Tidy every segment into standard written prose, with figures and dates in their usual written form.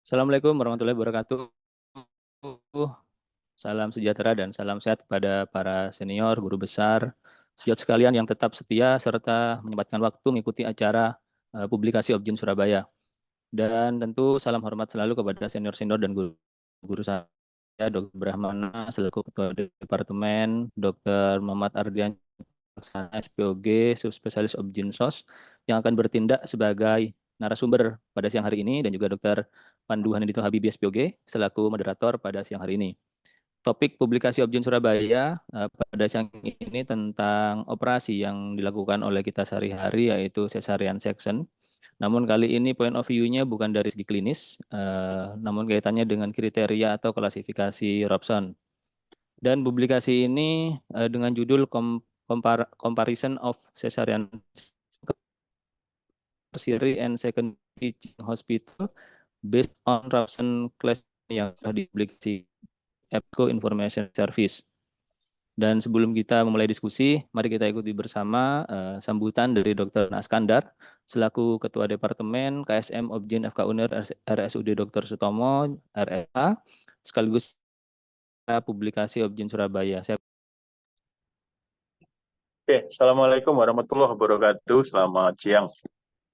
Assalamualaikum warahmatullahi wabarakatuh. Salam sejahtera dan salam sehat kepada para senior, guru besar, sejawat sekalian yang tetap setia serta menyempatkan waktu mengikuti acara publikasi Objin Surabaya. Dan tentu salam hormat selalu kepada senior-senior dan guru saya, Dr. Brahmana selaku Ketua Departemen, Dr. Muhammad Ardian SPOG, subspesialis Objin SOS, yang akan bertindak sebagai narasumber pada siang hari ini, dan juga Dr. Pandu Hanidito Habibi SPOG selaku moderator pada siang hari ini. Topik publikasi Objin Surabaya pada siang ini tentang operasi yang dilakukan oleh kita sehari-hari, yaitu cesarean section. Namun kali ini point of view-nya bukan dari segi klinis, namun kaitannya dengan kriteria atau klasifikasi Robson. Dan publikasi ini dengan judul Comparison of Cesarean Tertiary and Secondary Teaching Hospital based on Robson Class yang telah dipublikasi EPCO Information Service. Dan sebelum kita memulai diskusi, mari kita ikuti bersama sambutan dari Dr. Naskandar selaku Ketua Departemen KSM Objin FK UNER RSUD Dr. Sutomo RSA sekaligus publikasi Objin Surabaya. Oke, Assalamualaikum warahmatullahi wabarakatuh. Selamat siang.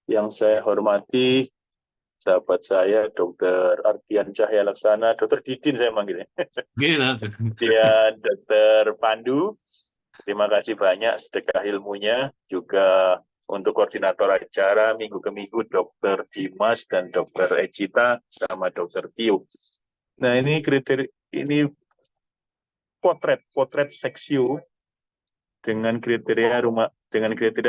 Yang saya hormati sahabat saya Dr. Ardian Cahya Laksana, Dr. Didin saya manggilnya. Dan Dr. Pandu, terima kasih banyak sedekah ilmunya. Juga untuk koordinator acara minggu ke minggu Dr. Dimas dan Dr. Ecita sama Dr. Tio. Nah, ini potret seksio dengan kriteria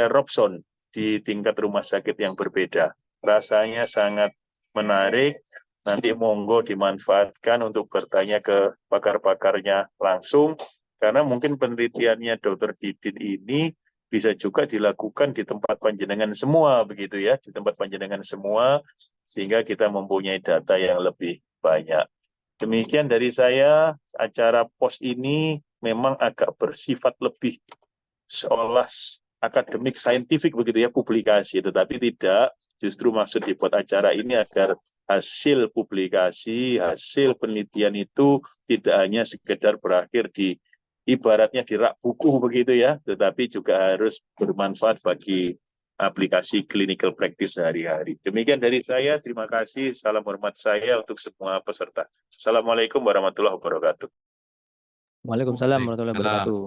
Robson di tingkat rumah sakit yang berbeda. Rasanya sangat menarik. Nanti monggo dimanfaatkan untuk bertanya ke pakar-pakarnya langsung, karena mungkin penelitiannya Dr. Didin ini bisa juga dilakukan di tempat panjenengan semua, begitu ya, di tempat panjenengan semua, sehingga kita mempunyai data yang lebih banyak. Demikian dari saya, acara POS ini memang agak bersifat lebih seolah akademik saintifik begitu ya, publikasi, tetapi tidak, justru maksud dibuat acara ini agar hasil publikasi, hasil penelitian itu tidak hanya sekedar berakhir di ibaratnya di rak buku begitu ya, tetapi juga harus bermanfaat bagi aplikasi clinical practice sehari-hari. Demikian dari saya, terima kasih, salam hormat saya untuk semua peserta. Assalamualaikum warahmatullahi wabarakatuh. Waalaikumsalam warahmatullahi wabarakatuh.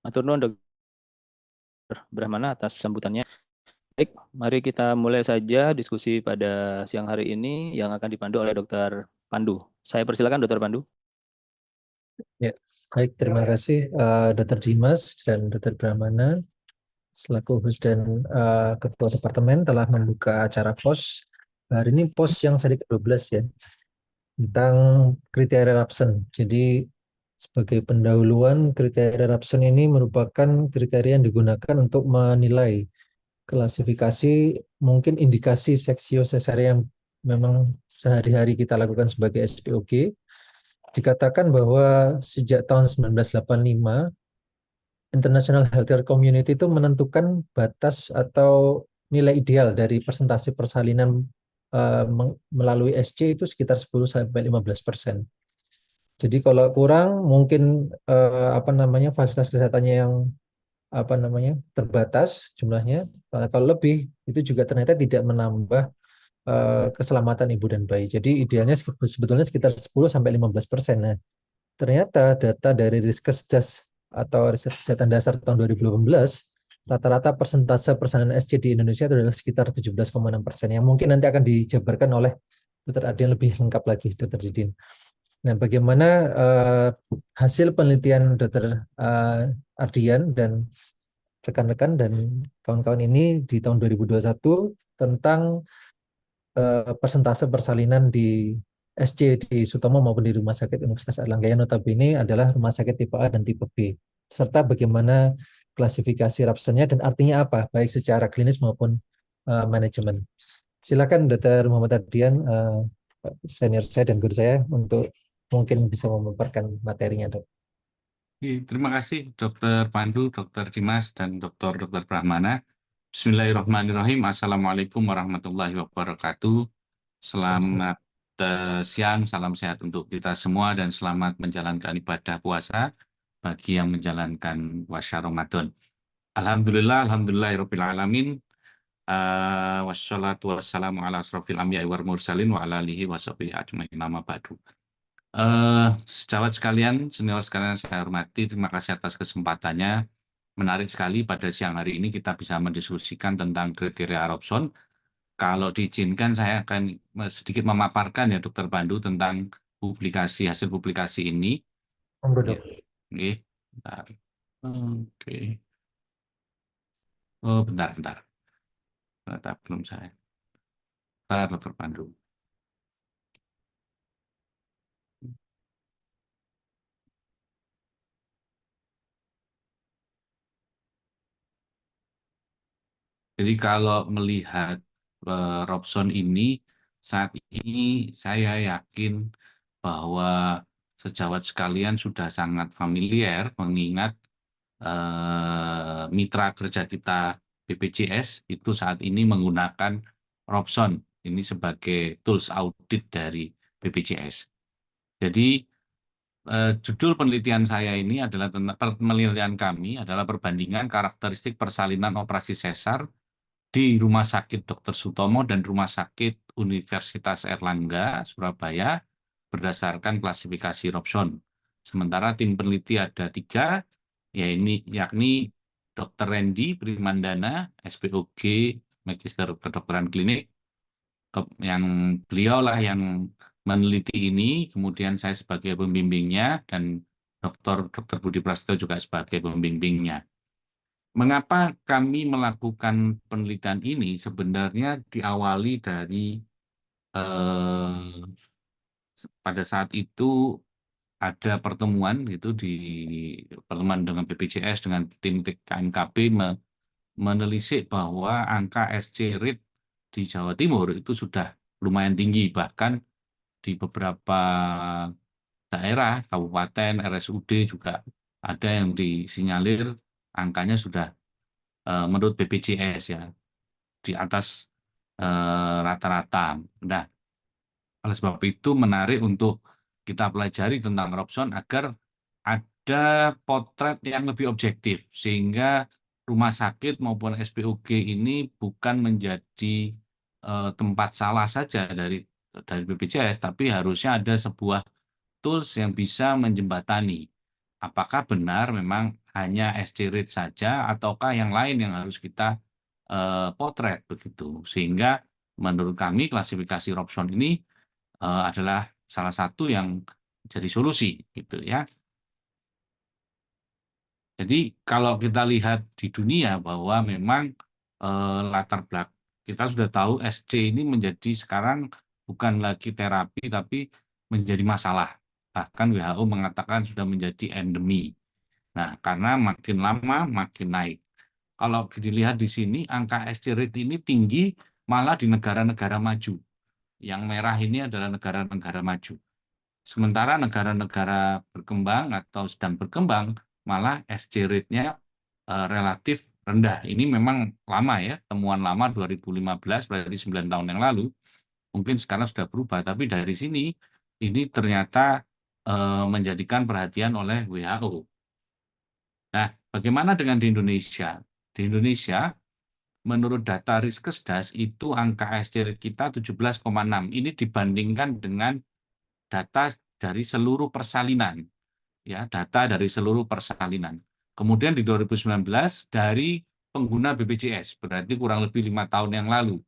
Matur nuwun Dr. Brahmana atas sambutannya. Baik, mari kita mulai saja diskusi pada siang hari ini yang akan dipandu oleh Dr. Pandu. Saya persilakan Dr. Pandu. Ya, baik, terima kasih Dr. Dimas dan Dr. Brahmana selaku host dan Ketua Departemen telah membuka acara POS. Hari ini POS yang seri ke-12 ya, tentang kriteria Robson. Jadi sebagai pendahuluan, kriteria Robson ini merupakan kriteria yang digunakan untuk menilai klasifikasi mungkin indikasi seksio cesarean yang memang sehari-hari kita lakukan sebagai SPOG. Dikatakan bahwa sejak tahun 1985 International Healthcare Community itu menentukan batas atau nilai ideal dari persentase persalinan melalui SC itu sekitar 10-15%. Jadi kalau kurang mungkin fasilitas kesehatannya yang terbatas jumlahnya. Kalau lebih itu juga ternyata tidak menambah keselamatan ibu dan bayi. Jadi idealnya sebetulnya sekitar 10-15%. Nah, ternyata data dari Riskesdas atau riset kesehatan dasar tahun 2018, rata-rata persentase persalinan SC di Indonesia itu adalah sekitar 17,6%, yang mungkin nanti akan dijabarkan oleh Dr. Ardian lebih lengkap lagi, Dr. Didin. Nah, bagaimana hasil penelitian Dr. Ardian dan rekan-rekan dan kawan-kawan ini di tahun 2021 tentang persentase persalinan di SC di Sutomo maupun di Rumah Sakit Universitas Airlangga yang notabene adalah rumah sakit tipe A dan tipe B, serta bagaimana klasifikasi Robson-nya dan artinya apa, baik secara klinis maupun manajemen. Silakan Dr. Muhammad Ardian, senior saya dan guru saya, untuk mungkin bisa memaparkan materinya, Dok. Terima kasih Dr. Pandu, Dr. Dimas, dan Dr. Brahmana. Bismillahirrahmanirrahim. Assalamualaikum warahmatullahi wabarakatuh. Selamat siang, salam sehat untuk kita semua dan selamat menjalankan ibadah puasa bagi yang menjalankan puasa Ramadan. Alhamdulillah, alhamdulillahirabbil alamin. Wassalatu wassalamu ala asrofil anbiya'i wal mursalin wa ala alihi wa sahbihi ajmain amma ba'du. Sejawat sekalian, senior sekalian saya hormati, terima kasih atas kesempatannya. Menarik sekali pada siang hari ini kita bisa mendiskusikan tentang kriteria Robson. Kalau diizinkan saya akan sedikit memaparkan ya Dokter Pandu tentang hasil publikasi ini. Monggo, Ya, Dok. oke. Bentar. Oke. Oh, bentar. Ternyata belum saya. Bentar, Dokter Pandu. Jadi kalau melihat Robson ini, saat ini saya yakin bahwa sejawat sekalian sudah sangat familiar mengingat mitra kerja kita BPJS itu saat ini menggunakan Robson ini sebagai tools audit dari BPJS. Jadi judul penelitian saya ini adalah penelitian kami adalah perbandingan karakteristik persalinan operasi sesar di Rumah Sakit Dr. Sutomo dan Rumah Sakit Universitas Erlangga, Surabaya, berdasarkan klasifikasi Robson. Sementara tim peneliti ada 3, yakni Dr. Randy Primandana, SPOG, Magister Kedokteran Klinik, yang beliaulah yang meneliti ini, kemudian saya sebagai pembimbingnya, dan Dr. Budi Prasetyo juga sebagai pembimbingnya. Mengapa kami melakukan penelitian ini? Sebenarnya diawali dari pada saat itu ada pertemuan itu di pertemuan dengan BPJS dengan tim KNKP menelisik bahwa angka SC rate di Jawa Timur itu sudah lumayan tinggi, bahkan di beberapa daerah, kabupaten, RSUD juga ada yang disinyalir angkanya sudah menurut BPJS ya di atas rata-rata. Nah, oleh sebab itu menarik untuk kita pelajari tentang Robson agar ada potret yang lebih objektif sehingga rumah sakit maupun SPOG ini bukan menjadi tempat salah saja dari BPJS, tapi harusnya ada sebuah tools yang bisa menjembatani apakah benar memang hanya SC rate saja ataukah yang lain yang harus kita potret begitu. Sehingga menurut kami klasifikasi Robson ini adalah salah satu yang jadi solusi gitu ya. Jadi kalau kita lihat di dunia bahwa memang latar belakang kita sudah tahu SC ini menjadi sekarang bukan lagi terapi tapi menjadi masalah. Bahkan WHO mengatakan sudah menjadi endemi. Nah, karena makin lama makin naik. Kalau dilihat di sini angka SC rate ini tinggi malah di negara-negara maju. Yang merah ini adalah negara-negara maju. Sementara negara-negara berkembang atau sedang berkembang malah SC rate-nya relatif rendah. Ini memang lama ya, temuan lama 2015, berarti 9 tahun yang lalu. Mungkin sekarang sudah berubah, tapi dari sini ini ternyata menjadikan perhatian oleh WHO. Nah, bagaimana dengan di Indonesia? Di Indonesia, menurut data Riskesdas itu angka SC rate kita 17,6. Ini dibandingkan dengan data dari seluruh persalinan. Ya, data dari seluruh persalinan. Kemudian di 2019 dari pengguna BPJS, berarti kurang lebih 5 tahun yang lalu,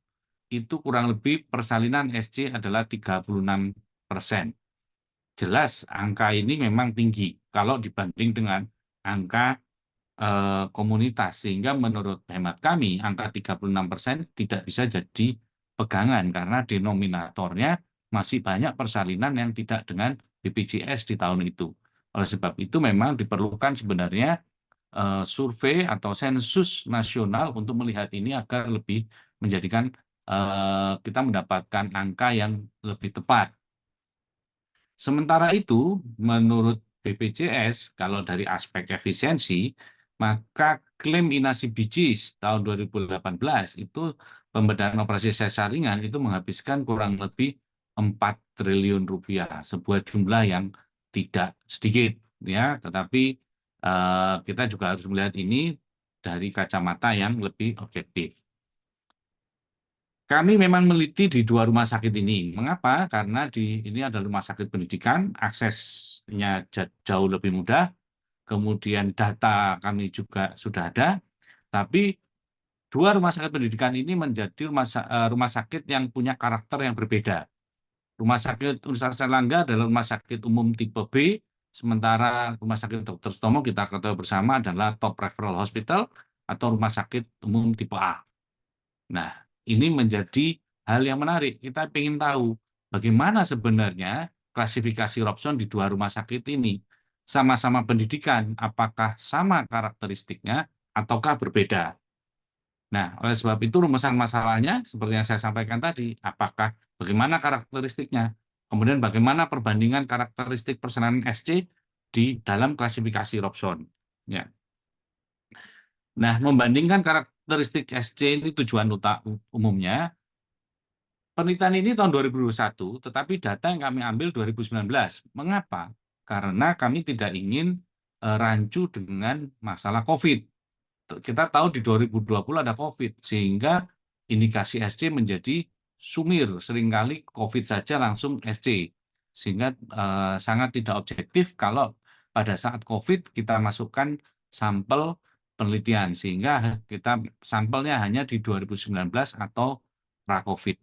itu kurang lebih persalinan SC adalah 36%. Jelas angka ini memang tinggi kalau dibanding dengan angka komunitas, sehingga menurut hemat kami angka 36% tidak bisa jadi pegangan karena denominatornya masih banyak persalinan yang tidak dengan BPJS di tahun itu. Oleh sebab itu memang diperlukan sebenarnya survei atau sensus nasional untuk melihat ini agar lebih menjadikan kita mendapatkan angka yang lebih tepat. Sementara itu, menurut BPJS, kalau dari aspek efisiensi, maka klaim inasi bijis tahun 2018 itu pembedahan operasi sesar ringan itu menghabiskan kurang lebih 4 triliun rupiah, sebuah jumlah yang tidak sedikit ya, tetapi kita juga harus melihat ini dari kacamata yang lebih objektif. Kami memang meneliti di 2 rumah sakit ini. Mengapa? Karena ini adalah rumah sakit pendidikan, aksesnya jauh lebih mudah, kemudian data kami juga sudah ada, tapi 2 rumah sakit pendidikan ini menjadi rumah sakit yang punya karakter yang berbeda. Rumah sakit Universitas Airlangga adalah rumah sakit umum tipe B, sementara Rumah Sakit Dr. Sutomo kita ketahui bersama adalah top referral hospital atau rumah sakit umum tipe A. Nah, ini menjadi hal yang menarik. Kita ingin tahu bagaimana sebenarnya klasifikasi Robson di 2 rumah sakit ini. Sama-sama pendidikan, apakah sama karakteristiknya ataukah berbeda? Nah, oleh sebab itu rumusan masalahnya seperti yang saya sampaikan tadi, apakah bagaimana karakteristiknya, kemudian bagaimana perbandingan karakteristik persenan SC di dalam klasifikasi Robson. Ya. Nah, membandingkan karakteristik SC ini tujuan umumnya, penelitian ini tahun 2021, tetapi data yang kami ambil 2019. Mengapa? Karena kami tidak ingin rancu dengan masalah COVID. Kita tahu di 2020 ada COVID, sehingga indikasi SC menjadi sumir. Seringkali COVID saja langsung SC. Sehingga sangat tidak objektif kalau pada saat COVID kita masukkan sampel penelitian. Sehingga kita sampelnya hanya di 2019 atau pra-COVID.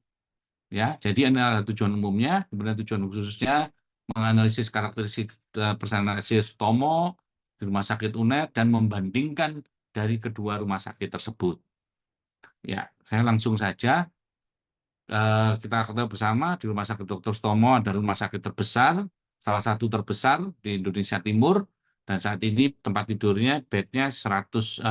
Ya, jadi ini adalah tujuan umumnya, kemudian tujuan khususnya menganalisis karakteristik persaingan Sutomo di Rumah Sakit UNER dan membandingkan dari kedua rumah sakit tersebut. Ya, saya langsung saja kita ketahui bersama di Rumah Sakit Dr. Sutomo adalah rumah sakit terbesar, salah satu terbesar di Indonesia Timur, dan saat ini tempat tidurnya bednya 1.500,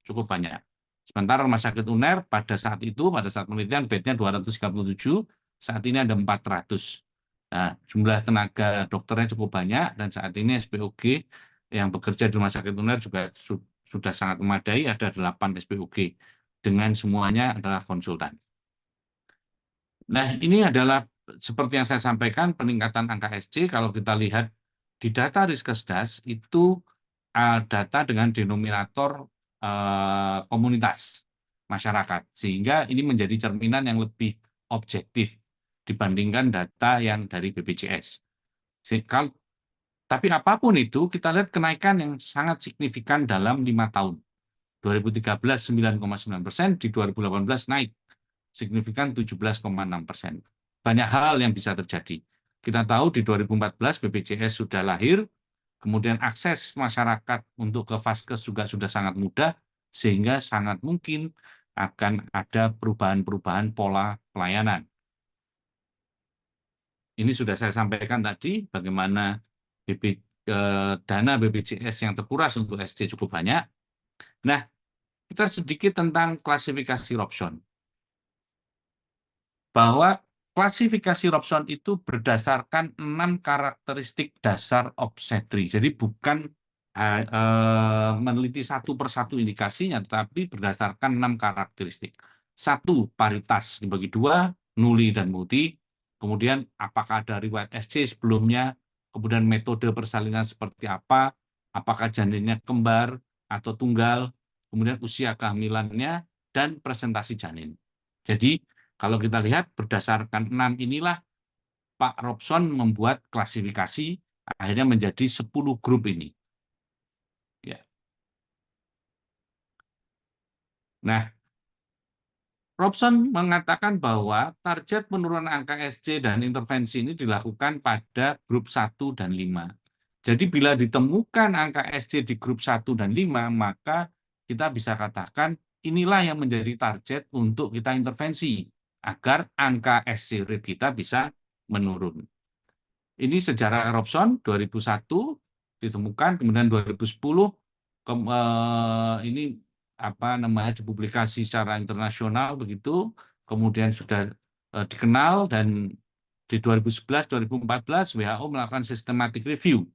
cukup banyak. Sementara Rumah Sakit UNER pada saat penelitian bednya 237, saat ini ada 400. Nah, jumlah tenaga dokternya cukup banyak, dan saat ini SPOG yang bekerja di Rumah Sakit UNER juga sudah sangat memadai, ada 8 SPOG, dengan semuanya adalah konsultan. Nah, ini adalah seperti yang saya sampaikan, peningkatan angka SC, kalau kita lihat di data Riskesdas, itu data dengan denominator komunitas masyarakat, sehingga ini menjadi cerminan yang lebih objektif dibandingkan data yang dari BPJS. Tapi apapun itu, kita lihat kenaikan yang sangat signifikan dalam 5 tahun. 2013 9,9%, di 2018 naik signifikan 17,6%. Banyak hal yang bisa terjadi. Kita tahu di 2014 BPJS sudah lahir, kemudian akses masyarakat untuk ke Vaskes juga sudah sangat mudah, sehingga sangat mungkin akan ada perubahan-perubahan pola pelayanan. Ini sudah saya sampaikan tadi, bagaimana dana BPJS yang terkuras untuk SC cukup banyak. Nah, kita sedikit tentang klasifikasi Robson. Bahwa klasifikasi Robson itu berdasarkan 6 karakteristik dasar obstetri. Jadi bukan meneliti satu persatu indikasinya, tetapi berdasarkan 6 karakteristik. 1, paritas dibagi 2, nuli dan multi. Kemudian apakah ada riwayat SC sebelumnya, kemudian metode persalinan seperti apa, apakah janinnya kembar atau tunggal, kemudian usia kehamilannya, dan presentasi janin. Jadi kalau kita lihat berdasarkan 6 inilah Pak Robson membuat klasifikasi, akhirnya menjadi 10 grup ini. Ya. Nah, Robson mengatakan bahwa target penurunan angka SC dan intervensi ini dilakukan pada grup 1 dan 5. Jadi bila ditemukan angka SC di grup 1 dan 5, maka kita bisa katakan inilah yang menjadi target untuk kita intervensi, agar angka SC rate kita bisa menurun. Ini sejarah Robson 2001 ditemukan, kemudian 2010 ini dipublikasi secara internasional begitu, kemudian sudah dikenal, dan di 2011-2014 WHO melakukan systematic review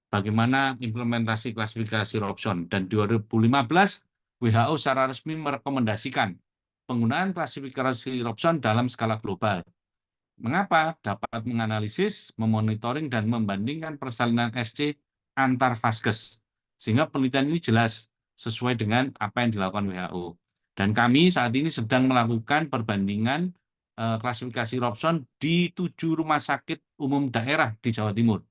bagaimana implementasi klasifikasi Robson, dan 2015 WHO secara resmi merekomendasikan penggunaan klasifikasi Robson dalam skala global. Mengapa? Dapat menganalisis, memonitoring, dan membandingkan persalinan SC antar vaskes. Sehingga penelitian ini jelas sesuai dengan apa yang dilakukan WHO. Dan kami saat ini sedang melakukan perbandingan klasifikasi Robson di 7 rumah sakit umum daerah di Jawa Timur.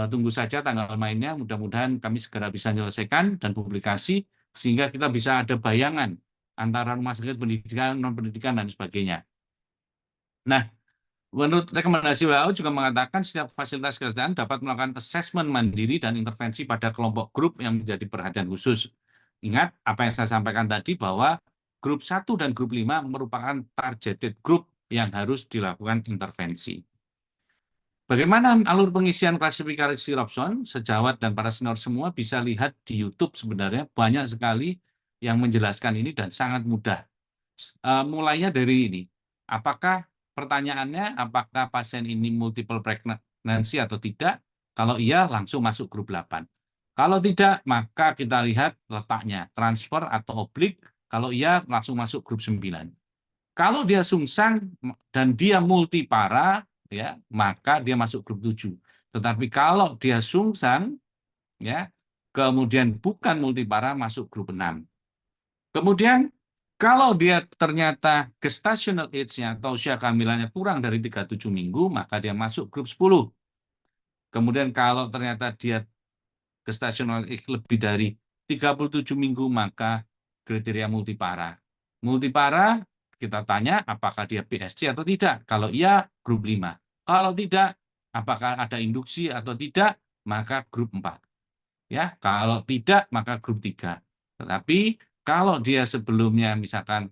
Tunggu saja tanggal mainnya, mudah-mudahan kami segera bisa menyelesaikan dan publikasi, sehingga kita bisa ada bayangan antara rumah sakit pendidikan, non-pendidikan, dan sebagainya. Nah, menurut rekomendasi WHO juga mengatakan setiap fasilitas kesehatan dapat melakukan asesmen mandiri dan intervensi pada kelompok grup yang menjadi perhatian khusus. Ingat apa yang saya sampaikan tadi bahwa grup 1 dan grup 5 merupakan targeted group yang harus dilakukan intervensi. Bagaimana alur pengisian klasifikasi Robson? Sejawat dan para senior semua bisa lihat di YouTube, sebenarnya banyak sekali yang menjelaskan ini dan sangat mudah. Mulainya dari ini, apakah pertanyaannya, apakah pasien ini multiple pregnancy atau tidak? Kalau iya, langsung masuk grup 8. Kalau tidak, maka kita lihat letaknya, transfer atau oblik. Kalau iya, langsung masuk grup 9. Kalau dia sungsang dan dia multipara, ya, maka dia masuk grup 7. Tetapi kalau dia sungsang, ya, kemudian bukan multipara, masuk grup 6. Kemudian kalau dia ternyata gestational age-nya atau usia kehamilannya kurang dari 37 minggu, maka dia masuk grup 10. Kemudian kalau ternyata dia gestational age lebih dari 37 minggu, maka kriteria multipara. Multipara, kita tanya apakah dia PSC atau tidak. Kalau iya, grup 5. Kalau tidak, apakah ada induksi atau tidak, maka grup 4. Ya, kalau tidak, maka grup 3. Tetapi kalau dia sebelumnya misalkan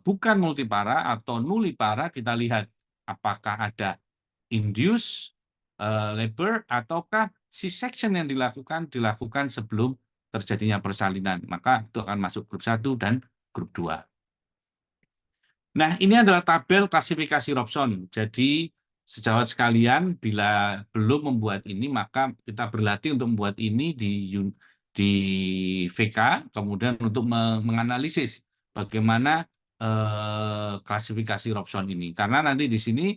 bukan multipara atau nulipara, kita lihat apakah ada induce labor ataukah C-section yang dilakukan sebelum terjadinya persalinan. Maka itu akan masuk grup 1 dan grup 2. Nah, ini adalah tabel klasifikasi Robson. Jadi sejawat sekalian, bila belum membuat ini, maka kita berlatih untuk membuat ini di VK, kemudian untuk menganalisis bagaimana klasifikasi Robson ini. Karena nanti di sini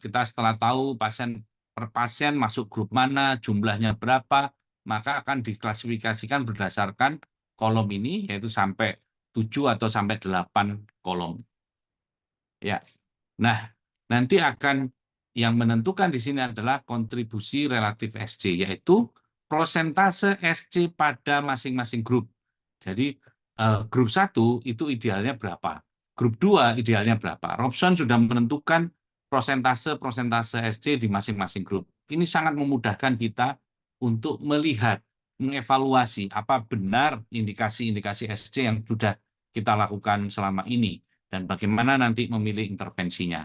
kita setelah tahu pasien per pasien masuk grup mana, jumlahnya berapa, maka akan diklasifikasikan berdasarkan kolom ini, yaitu sampai 7 atau sampai 8 kolom. Ya. Nah, nanti akan yang menentukan di sini adalah kontribusi relatif SC, yaitu prosentase SC pada masing-masing grup. Jadi grup 1 itu idealnya berapa? Grup 2 idealnya berapa? Robson sudah menentukan prosentase SC di masing-masing grup. Ini sangat memudahkan kita untuk melihat, mengevaluasi apa benar indikasi-indikasi SC yang sudah kita lakukan selama ini dan bagaimana nanti memilih intervensinya.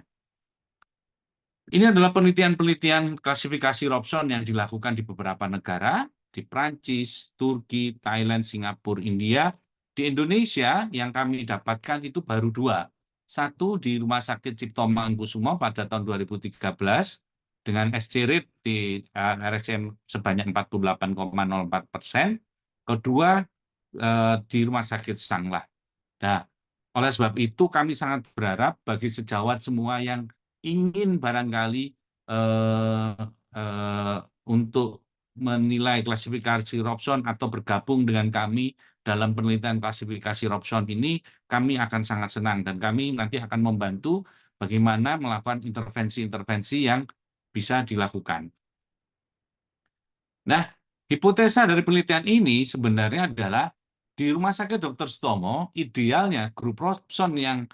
Ini adalah penelitian-penelitian klasifikasi Robson yang dilakukan di beberapa negara, di Prancis, Turki, Thailand, Singapura, India. Di Indonesia yang kami dapatkan itu baru 2. Satu di Rumah Sakit Cipto Mangunkusumo pada tahun 2013 dengan SC rate di RSM sebanyak 48,04%. Kedua di Rumah Sakit Sanglah. Nah, oleh sebab itu kami sangat berharap bagi sejawat semua yang ingin barangkali untuk menilai klasifikasi Robson atau bergabung dengan kami dalam penelitian klasifikasi Robson ini, kami akan sangat senang dan kami nanti akan membantu bagaimana melakukan intervensi-intervensi yang bisa dilakukan. Nah, hipotesa dari penelitian ini sebenarnya adalah di Rumah Sakit Dr. Sutomo, idealnya grup Robson yang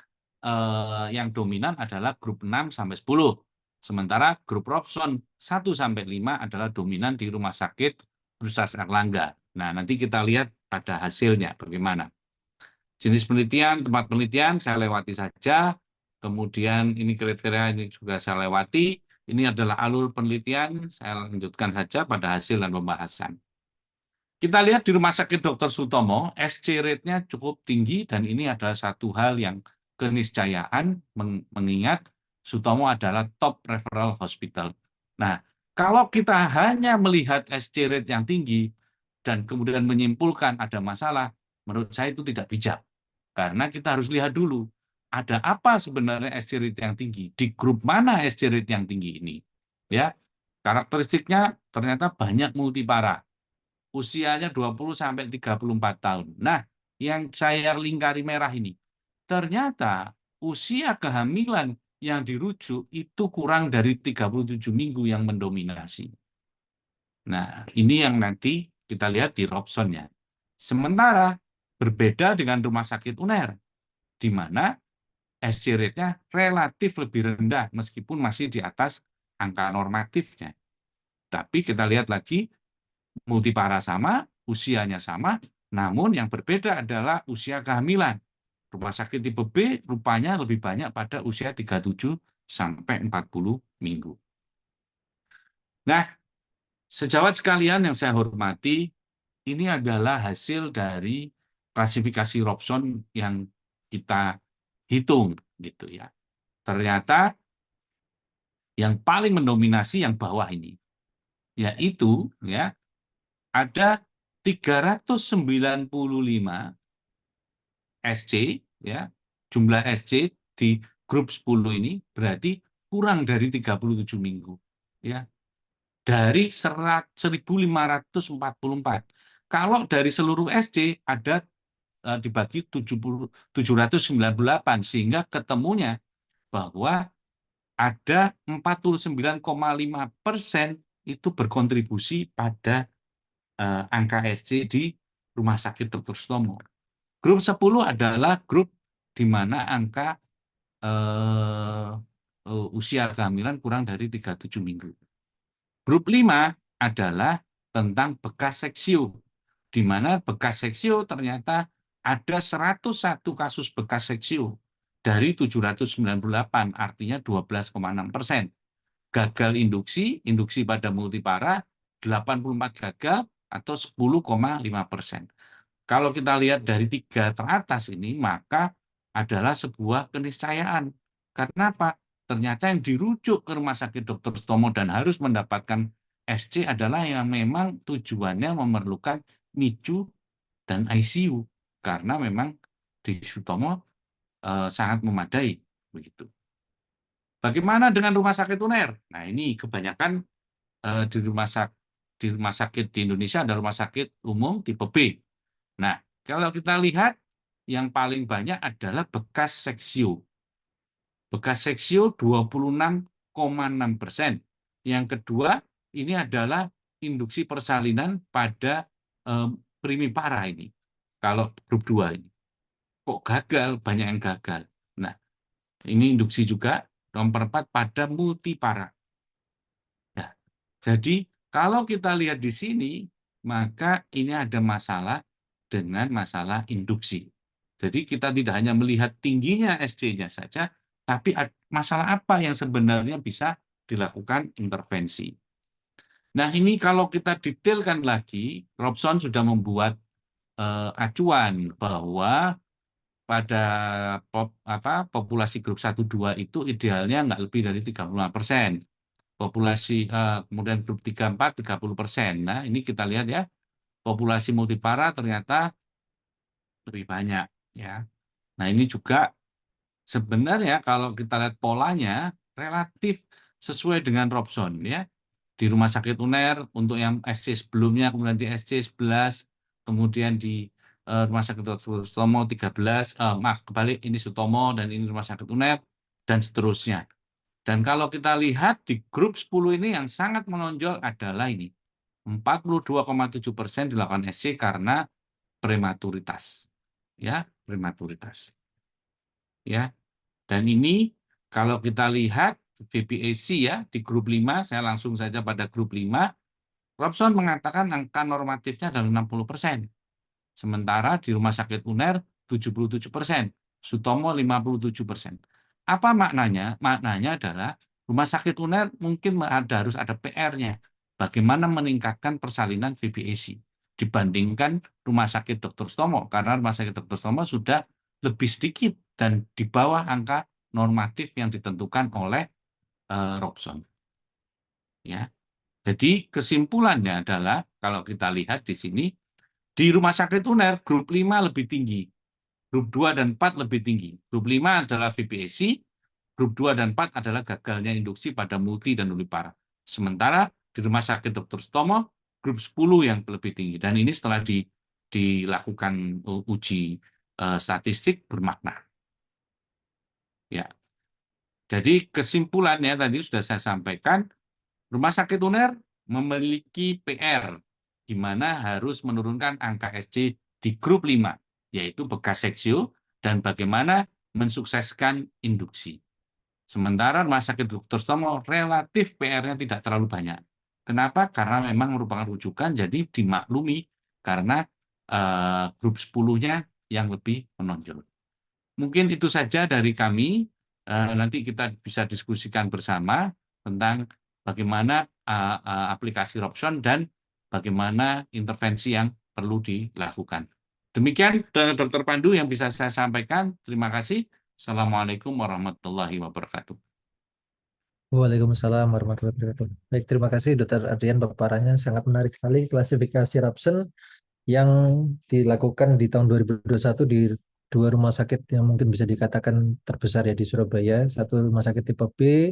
dominan adalah grup 6 sampai 10. Sementara grup Robson 1 sampai 5 adalah dominan di Rumah Sakit Universitas Airlangga. Nah, nanti kita lihat pada hasilnya bagaimana. Jenis penelitian, tempat penelitian saya lewati saja. Kemudian ini kriteria ini juga saya lewati. Ini adalah alur penelitian, saya lanjutkan saja pada hasil dan pembahasan. Kita lihat di Rumah Sakit Dr. Sutomo, SC rate-nya cukup tinggi dan ini adalah satu hal yang keniscayaan mengingat Sutomo adalah top referral hospital. Nah, kalau kita hanya melihat SC rate yang tinggi dan kemudian menyimpulkan ada masalah, menurut saya itu tidak bijak. Karena kita harus lihat dulu, ada apa sebenarnya SC rate yang tinggi? Di grup mana SC rate yang tinggi ini? Ya, karakteristiknya ternyata banyak multipara. Usianya 20 sampai 34 tahun. Nah, yang saya lingkari merah ini, ternyata usia kehamilan yang dirujuk itu kurang dari 37 minggu yang mendominasi. Nah, ini yang nanti kita lihat di Robson-nya. Sementara berbeda dengan rumah sakit UNER, di mana SC rate-nya relatif lebih rendah meskipun masih di atas angka normatifnya. Tapi kita lihat lagi, multipara sama, usianya sama, namun yang berbeda adalah usia kehamilan. Rumah sakit tipe B rupanya lebih banyak pada usia 37 sampai 40 minggu. Nah, sejawat sekalian yang saya hormati, ini adalah hasil dari klasifikasi Robson yang kita hitung gitu ya. Ternyata yang paling mendominasi yang bawah ini, yaitu ya ada 395 SC ya, jumlah SC di grup 10 ini berarti kurang dari 37 minggu ya. Dari 1544. Kalau dari seluruh SC ada dibagi 798 sehingga ketemunya bahwa ada 49,5% itu berkontribusi pada angka SC di Rumah Sakit Dr. Sutomo. Grup 10 adalah grup di mana angka usia kehamilan kurang dari 37 minggu. Grup 5 adalah tentang bekas seksio, di mana bekas seksio ternyata ada 101 kasus bekas seksio dari 798, artinya 12,6%. Gagal induksi pada multipara 84 gagal atau 10,5%. Kalau kita lihat dari 3 teratas ini, maka adalah sebuah keniscayaan. Karena apa? Ternyata yang dirujuk ke Rumah Sakit Dr. Sutomo dan harus mendapatkan SC adalah yang memang tujuannya memerlukan NICU dan ICU. Karena memang di Sutomo sangat memadai. Begitu. Bagaimana dengan Rumah Sakit UNER? Nah, ini kebanyakan di rumah sakit di Indonesia ada rumah sakit umum tipe B. Nah, kalau kita lihat yang paling banyak adalah bekas seksio. Bekas seksio 26,6%. Yang kedua, ini adalah induksi persalinan pada primipara ini. Kalau grup 2 ini. Kok gagal? Banyak yang gagal. Nah, ini induksi juga. Nomor 4 pada multipara. Nah, jadi kalau kita lihat di sini, maka ini ada masalah dengan masalah induksi. Jadi kita tidak hanya melihat tingginya SC-nya saja, tapi masalah apa yang sebenarnya bisa dilakukan intervensi. Nah, ini kalau kita detailkan lagi, Robson sudah membuat acuan bahwa pada populasi grup 1-2 itu idealnya nggak lebih dari 35%. Populasi kemudian grup 3-4 30%. Nah, ini kita lihat ya, populasi multipara ternyata lebih banyak ya. Nah, ini juga sebenarnya kalau kita lihat polanya relatif sesuai dengan Robson ya. Di Rumah Sakit UNER untuk yang SC sebelumnya, kemudian di SC 11, kemudian di Rumah Sakit Dr. Sutomo 13, maaf kebalik, ini Sutomo dan ini Rumah Sakit UNER dan seterusnya. Dan kalau kita lihat di grup 10 ini yang sangat menonjol adalah ini. 42,7% dilakukan SC karena prematuritas. Ya, prematuritas. Ya. Dan ini kalau kita lihat BPAC ya di grup 5, saya langsung saja pada grup 5, Robson mengatakan angka normatifnya adalah 60%. Sementara di Rumah Sakit UNER 77%, Sutomo 57%. Apa maknanya? Maknanya adalah Rumah Sakit UNER mungkin harus ada PR-nya. Bagaimana meningkatkan persalinan VBAC dibandingkan Rumah Sakit Dr. Sutomo. Karena Rumah Sakit Dr. Sutomo sudah lebih sedikit dan di bawah angka normatif yang ditentukan oleh Robson. Ya. Jadi kesimpulannya adalah kalau kita lihat di sini, di Rumah Sakit UNER grup 5 lebih tinggi. Grup 2 dan 4 lebih tinggi. Grup 5 adalah VPAC, grup 2 dan 4 adalah gagalnya induksi pada multi dan nulipara. Sementara di Rumah Sakit Dr. Sutomo, grup 10 yang lebih tinggi. Dan ini setelah dilakukan uji statistik bermakna. Ya. Jadi kesimpulannya tadi sudah saya sampaikan, Rumah Sakit UNER memiliki PR, di mana harus menurunkan angka SC di grup 5, yaitu bekas seksio, dan bagaimana mensukseskan induksi. Sementara Rumah Sakit Dr. Sutomo relatif PR-nya tidak terlalu banyak. Kenapa? Karena memang merupakan rujukan, jadi dimaklumi karena grup 10-nya yang lebih menonjol. Mungkin itu saja dari kami. Nanti kita bisa diskusikan bersama tentang bagaimana aplikasi Robson dan bagaimana intervensi yang perlu dilakukan. Demikian Dr. Pandu yang bisa saya sampaikan. Terima kasih. Assalamualaikum warahmatullahi wabarakatuh. Waalaikumsalam warahmatullahi wabarakatuh. Baik, terima kasih Dr. Adrian paparannya sangat menarik sekali klasifikasi Robson yang dilakukan di tahun 2021 di dua rumah sakit yang mungkin bisa dikatakan terbesar ya di Surabaya. Satu rumah sakit tipe B,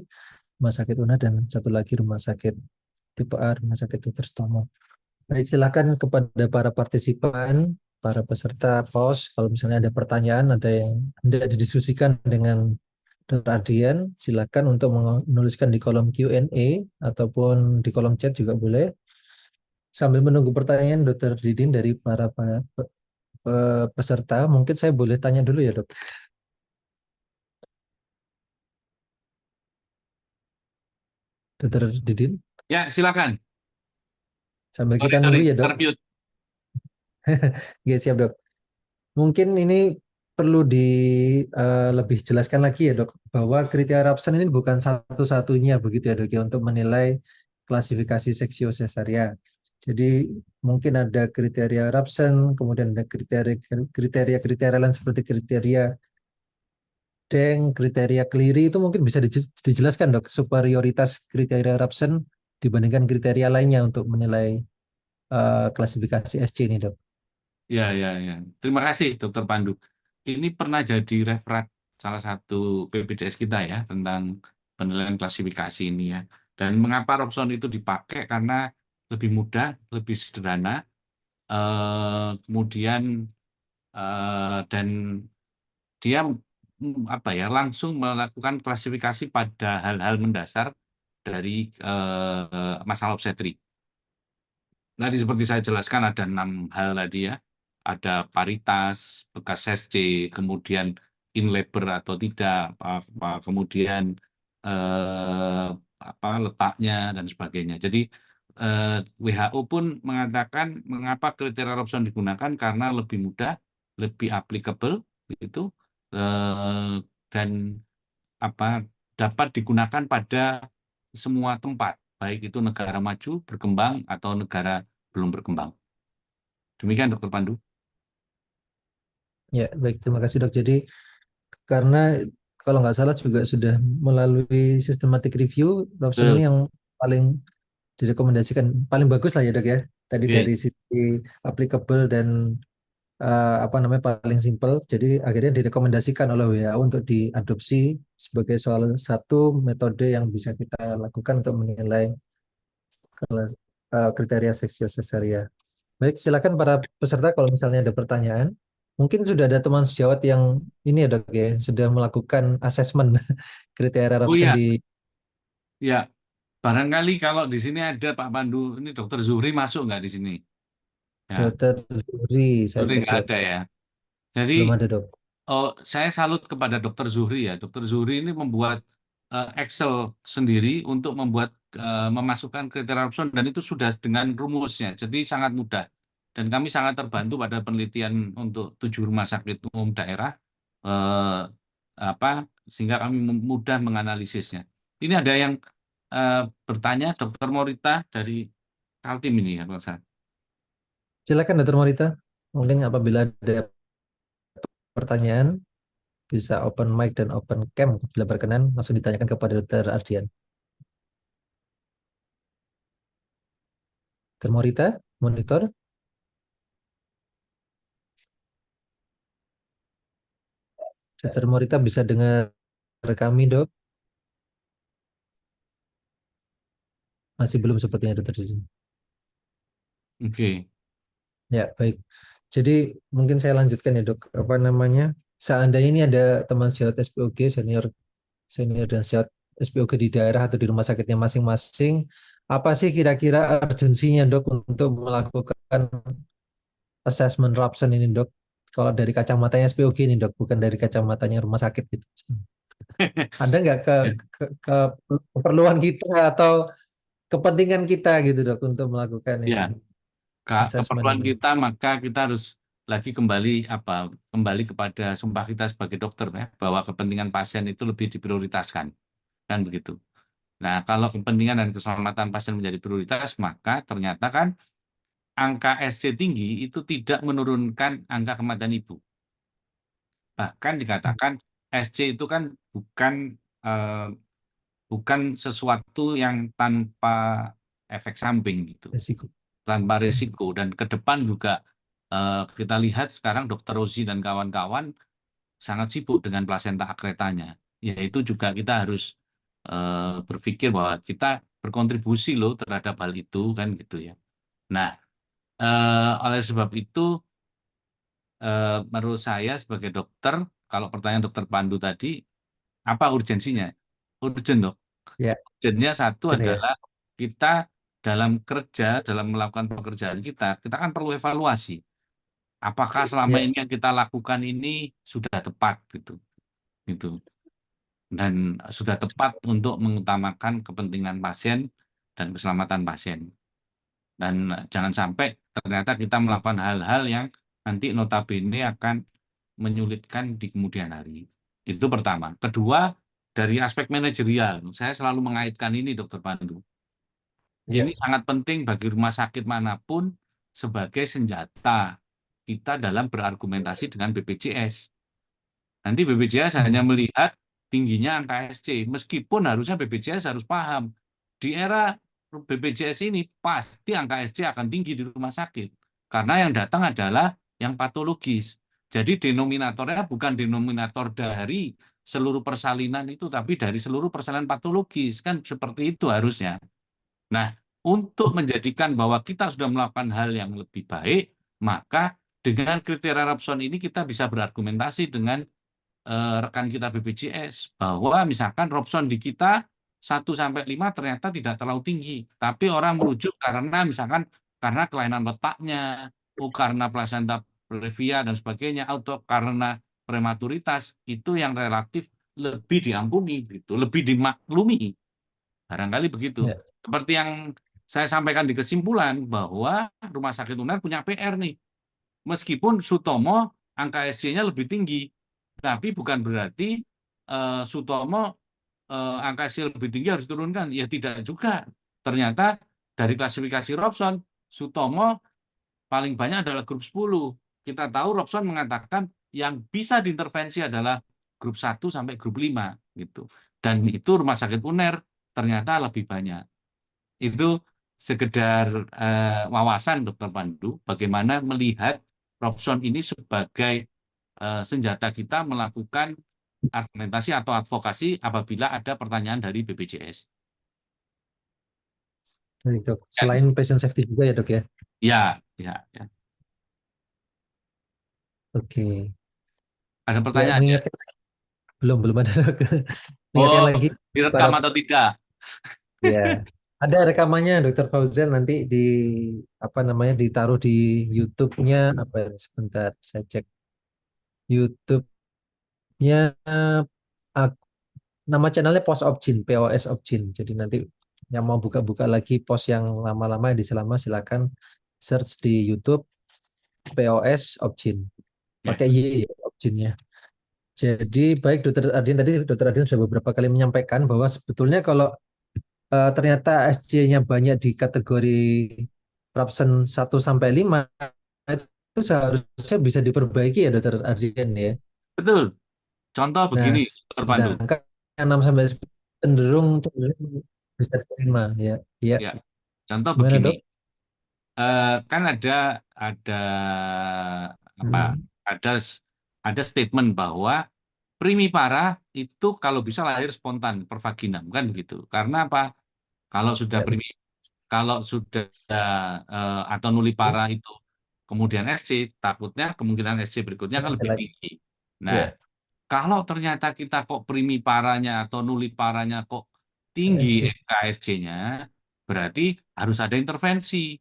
rumah sakit UNA, dan satu lagi rumah sakit tipe A, rumah sakit Dr. Sutomo. Baik, silakan kepada para partisipan, para peserta POS, kalau misalnya ada pertanyaan, ada yang hendak didiskusikan dengan Dr. Adrian, silakan untuk menuliskan di kolom Q&A ataupun di kolom chat juga boleh. Sambil menunggu pertanyaan Dr. Didin dari para peserta, mungkin saya boleh tanya dulu ya, Dok. Dr. Didin, Ya, silakan. sambil kita nunggu ya, Dok. Termute. Ya, siap, Dok. Mungkin ini perlu lebih jelaskan lagi ya, Dok, bahwa kriteria Robson ini bukan satu-satunya begitu ya, Dok, ya, untuk menilai klasifikasi seksio sesaria. Jadi mungkin ada kriteria Robson, kemudian ada kriteria lain seperti kriteria Deng, kriteria Cleary, itu mungkin bisa dijelaskan, Dok, superioritas kriteria Robson dibandingkan kriteria lainnya untuk menilai klasifikasi SC ini, Dok. Ya, ya, ya. Terima kasih, Dr. Pandu. Ini pernah jadi referat salah satu PPDS kita ya, tentang penilaian klasifikasi ini ya. Dan mengapa Robson itu dipakai? Karena lebih mudah, lebih sederhana, kemudian dan dia apa ya, langsung melakukan klasifikasi pada hal-hal mendasar dari masalah obstetrik. Tadi seperti saya jelaskan ada 6 hal tadi ya. Ada paritas, bekas SC, kemudian in labor atau tidak, kemudian letaknya dan sebagainya. Jadi WHO pun mengatakan mengapa kriteria Robson digunakan karena lebih mudah, lebih applicable gitu, dan dapat digunakan pada semua tempat, baik itu negara maju, berkembang, atau negara belum berkembang. Demikian, Dr. Pandu. Ya, baik, terima kasih, Dok. Jadi karena kalau nggak salah juga sudah melalui systematic review, Robson ini Betul. yang paling direkomendasikan, paling bagus lah ya, Dok, ya. Tadi Oke. dari sisi applicable dan paling simpel. Jadi akhirnya direkomendasikan oleh WHO untuk diadopsi sebagai salah satu metode yang bisa kita lakukan untuk menilai kriteria seksio sesaria. Baik, silakan para peserta kalau misalnya ada pertanyaan. Mungkin sudah ada teman sejawat yang ini ya, Dok, ya, sudah melakukan asesmen kriteria Oh Robson iya, di ya. Barangkali kalau di sini ada Pak Pandu, ini Dr. Zuhri masuk nggak di sini? Ya, Dr. Zuhri. Saya Zuhri cek, nggak Dok. ada ya. Jadi Belum ada, Dok. saya salut kepada Dr. Zuhri ya. Dr. Zuhri ini membuat Excel sendiri untuk memasukkan kriteria Robson, dan itu sudah dengan rumusnya. Jadi sangat mudah. Dan kami sangat terbantu pada penelitian untuk 7 rumah sakit umum daerah, eh, sehingga kami mudah menganalisisnya. Ini ada yang bertanya, Dr. Morita dari Kaltim ini ya, Pak Ustaz. Silakan, Dr. Morita. Mungkin apabila ada pertanyaan, bisa open mic dan open cam bila berkenan, langsung ditanyakan kepada Dr. Ardian. Dr. Morita, monitor. Dokter Morita bisa dengar kami, Dok? Masih belum sepertinya, Dokter Didin. Oke. Ya, baik. Jadi mungkin saya lanjutkan ya, Dok. Apa namanya? Seandainya ini ada teman sejawat SPOG, senior senior dan sejawat SPOG di daerah atau di rumah sakitnya masing-masing, apa sih kira-kira urgensinya, Dok, untuk melakukan assessment Robson ini, Dok? Kalau dari kacamatanya SPOG ini, Dok, bukan dari kacamatanya rumah sakit gitu. Ada nggak ke keperluan kita atau kepentingan kita gitu, Dok, untuk melakukan Ya, ini assessment keperluan ini? kita maka kita harus lagi kembali kepada sumpah kita sebagai dokter ya, bahwa kepentingan pasien itu lebih diprioritaskan, kan begitu. Nah, kalau kepentingan dan keselamatan pasien menjadi prioritas, maka ternyata kan angka SC tinggi itu tidak menurunkan angka kematian ibu. Bahkan dikatakan SC itu kan bukan eh, bukan sesuatu yang tanpa efek samping gitu, Resiko. tanpa risiko. Dan ke depan juga kita lihat sekarang Dokter Rozi dan kawan-kawan sangat sibuk dengan plasenta akretanya. Yaitu juga kita harus berpikir bahwa kita berkontribusi loh terhadap hal itu kan gitu ya. Nah, oleh sebab itu menurut saya sebagai dokter, kalau pertanyaan Dokter Pandu tadi, apa urgensinya? Urgent dok. Ya, Urgentnya satu Jen ya. adalah kita dalam melakukan pekerjaan kita kan perlu evaluasi. Apakah selama Ya, ini yang kita lakukan ini sudah tepat gitu, gitu. Dan sudah tepat untuk mengutamakan kepentingan pasien dan keselamatan pasien. Dan jangan sampai ternyata kita melakukan hal-hal yang nanti notabene akan menyulitkan di kemudian hari. Itu pertama. Kedua, dari aspek manajerial, saya selalu mengaitkan ini, Dokter Pandu. ya. Ini sangat penting bagi rumah sakit manapun sebagai senjata kita dalam berargumentasi dengan BPJS. Nanti BPJS hanya Hmm. melihat tingginya angka SC, meskipun harusnya BPJS harus paham. Di era BPJS ini pasti angka SC akan tinggi di rumah sakit. Karena yang datang adalah yang patologis. Jadi denominatornya bukan denominator dari seluruh persalinan itu, tapi dari seluruh persalinan patologis. Kan seperti itu harusnya. Nah, untuk menjadikan bahwa kita sudah melakukan hal yang lebih baik, maka dengan kriteria Robson ini kita bisa berargumentasi dengan rekan kita BPJS bahwa misalkan Robson di kita 1 sampai 5 ternyata tidak terlalu tinggi, tapi orang merujuk karena misalkan karena kelainan letaknya, karena plasenta previa dan sebagainya, atau karena prematuritas itu yang relatif lebih diampuni, gitu, lebih dimaklumi, barangkali begitu. Ya. Seperti yang saya sampaikan di kesimpulan bahwa Rumah Sakit UNER punya PR nih, meskipun Sutomo angka SC-nya lebih tinggi, tapi bukan berarti Sutomo angka SC lebih tinggi harus diturunkan. Ya tidak juga. Ternyata dari klasifikasi Robson, Sutomo paling banyak adalah grup 10. Kita tahu Robson mengatakan yang bisa diintervensi adalah grup 1 sampai grup 5 gitu. Dan itu Rumah Sakit UNER ternyata lebih banyak. Itu sekedar wawasan Dokter Pandu bagaimana melihat Robson ini sebagai senjata kita melakukan argumentasi atau advokasi apabila ada pertanyaan dari BPJS. Baik, Dok. Ya, Selain patient safety juga ya, Dok ya. ya, ya, ya. Oke. Ada Ya, pertanyaan ya? mengingatkan belum belum ada, Dok. Mengingatkan Oh, lagi para direkam atau tidak? ya. Ada rekamannya Dokter Fauzan nanti di apa namanya ditaruh di YouTube-nya apa ya, sebentar saya cek YouTube-nya ak- nama channelnya Post Opjin, POS Opjin. Jadi nanti yang mau buka-buka lagi post yang lama-lama di selama silakan search di YouTube POS Opjin. Ya, Pakai Y ya, Opjinnya. Jadi baik Dokter Ardin tadi Dokter Ardin sudah beberapa kali menyampaikan bahwa sebetulnya kalau ternyata SC-nya banyak di kategori Robson 1 sampai 5 itu seharusnya bisa diperbaiki ya Dokter Ardin ya. betul. Contoh Nah, begini, Dokter Pandu. sedangkan 6 sampai 10 cenderung bisa diterima ya. Ya, Ya, contoh gimana begini. Dok? Kan ada apa? Hmm. Ada ada statement bahwa Primipara itu kalau bisa lahir spontan per vaginam kan begitu. Karena apa? Kalau sudah Ya, kalau sudah atau nulipara itu kemudian SC, takutnya kemungkinan SC berikutnya kan lebih tinggi. Nah, ya, kalau ternyata kita kok primiparanya atau nuliparanya kok tinggi SC. KSC-nya, berarti harus ada intervensi.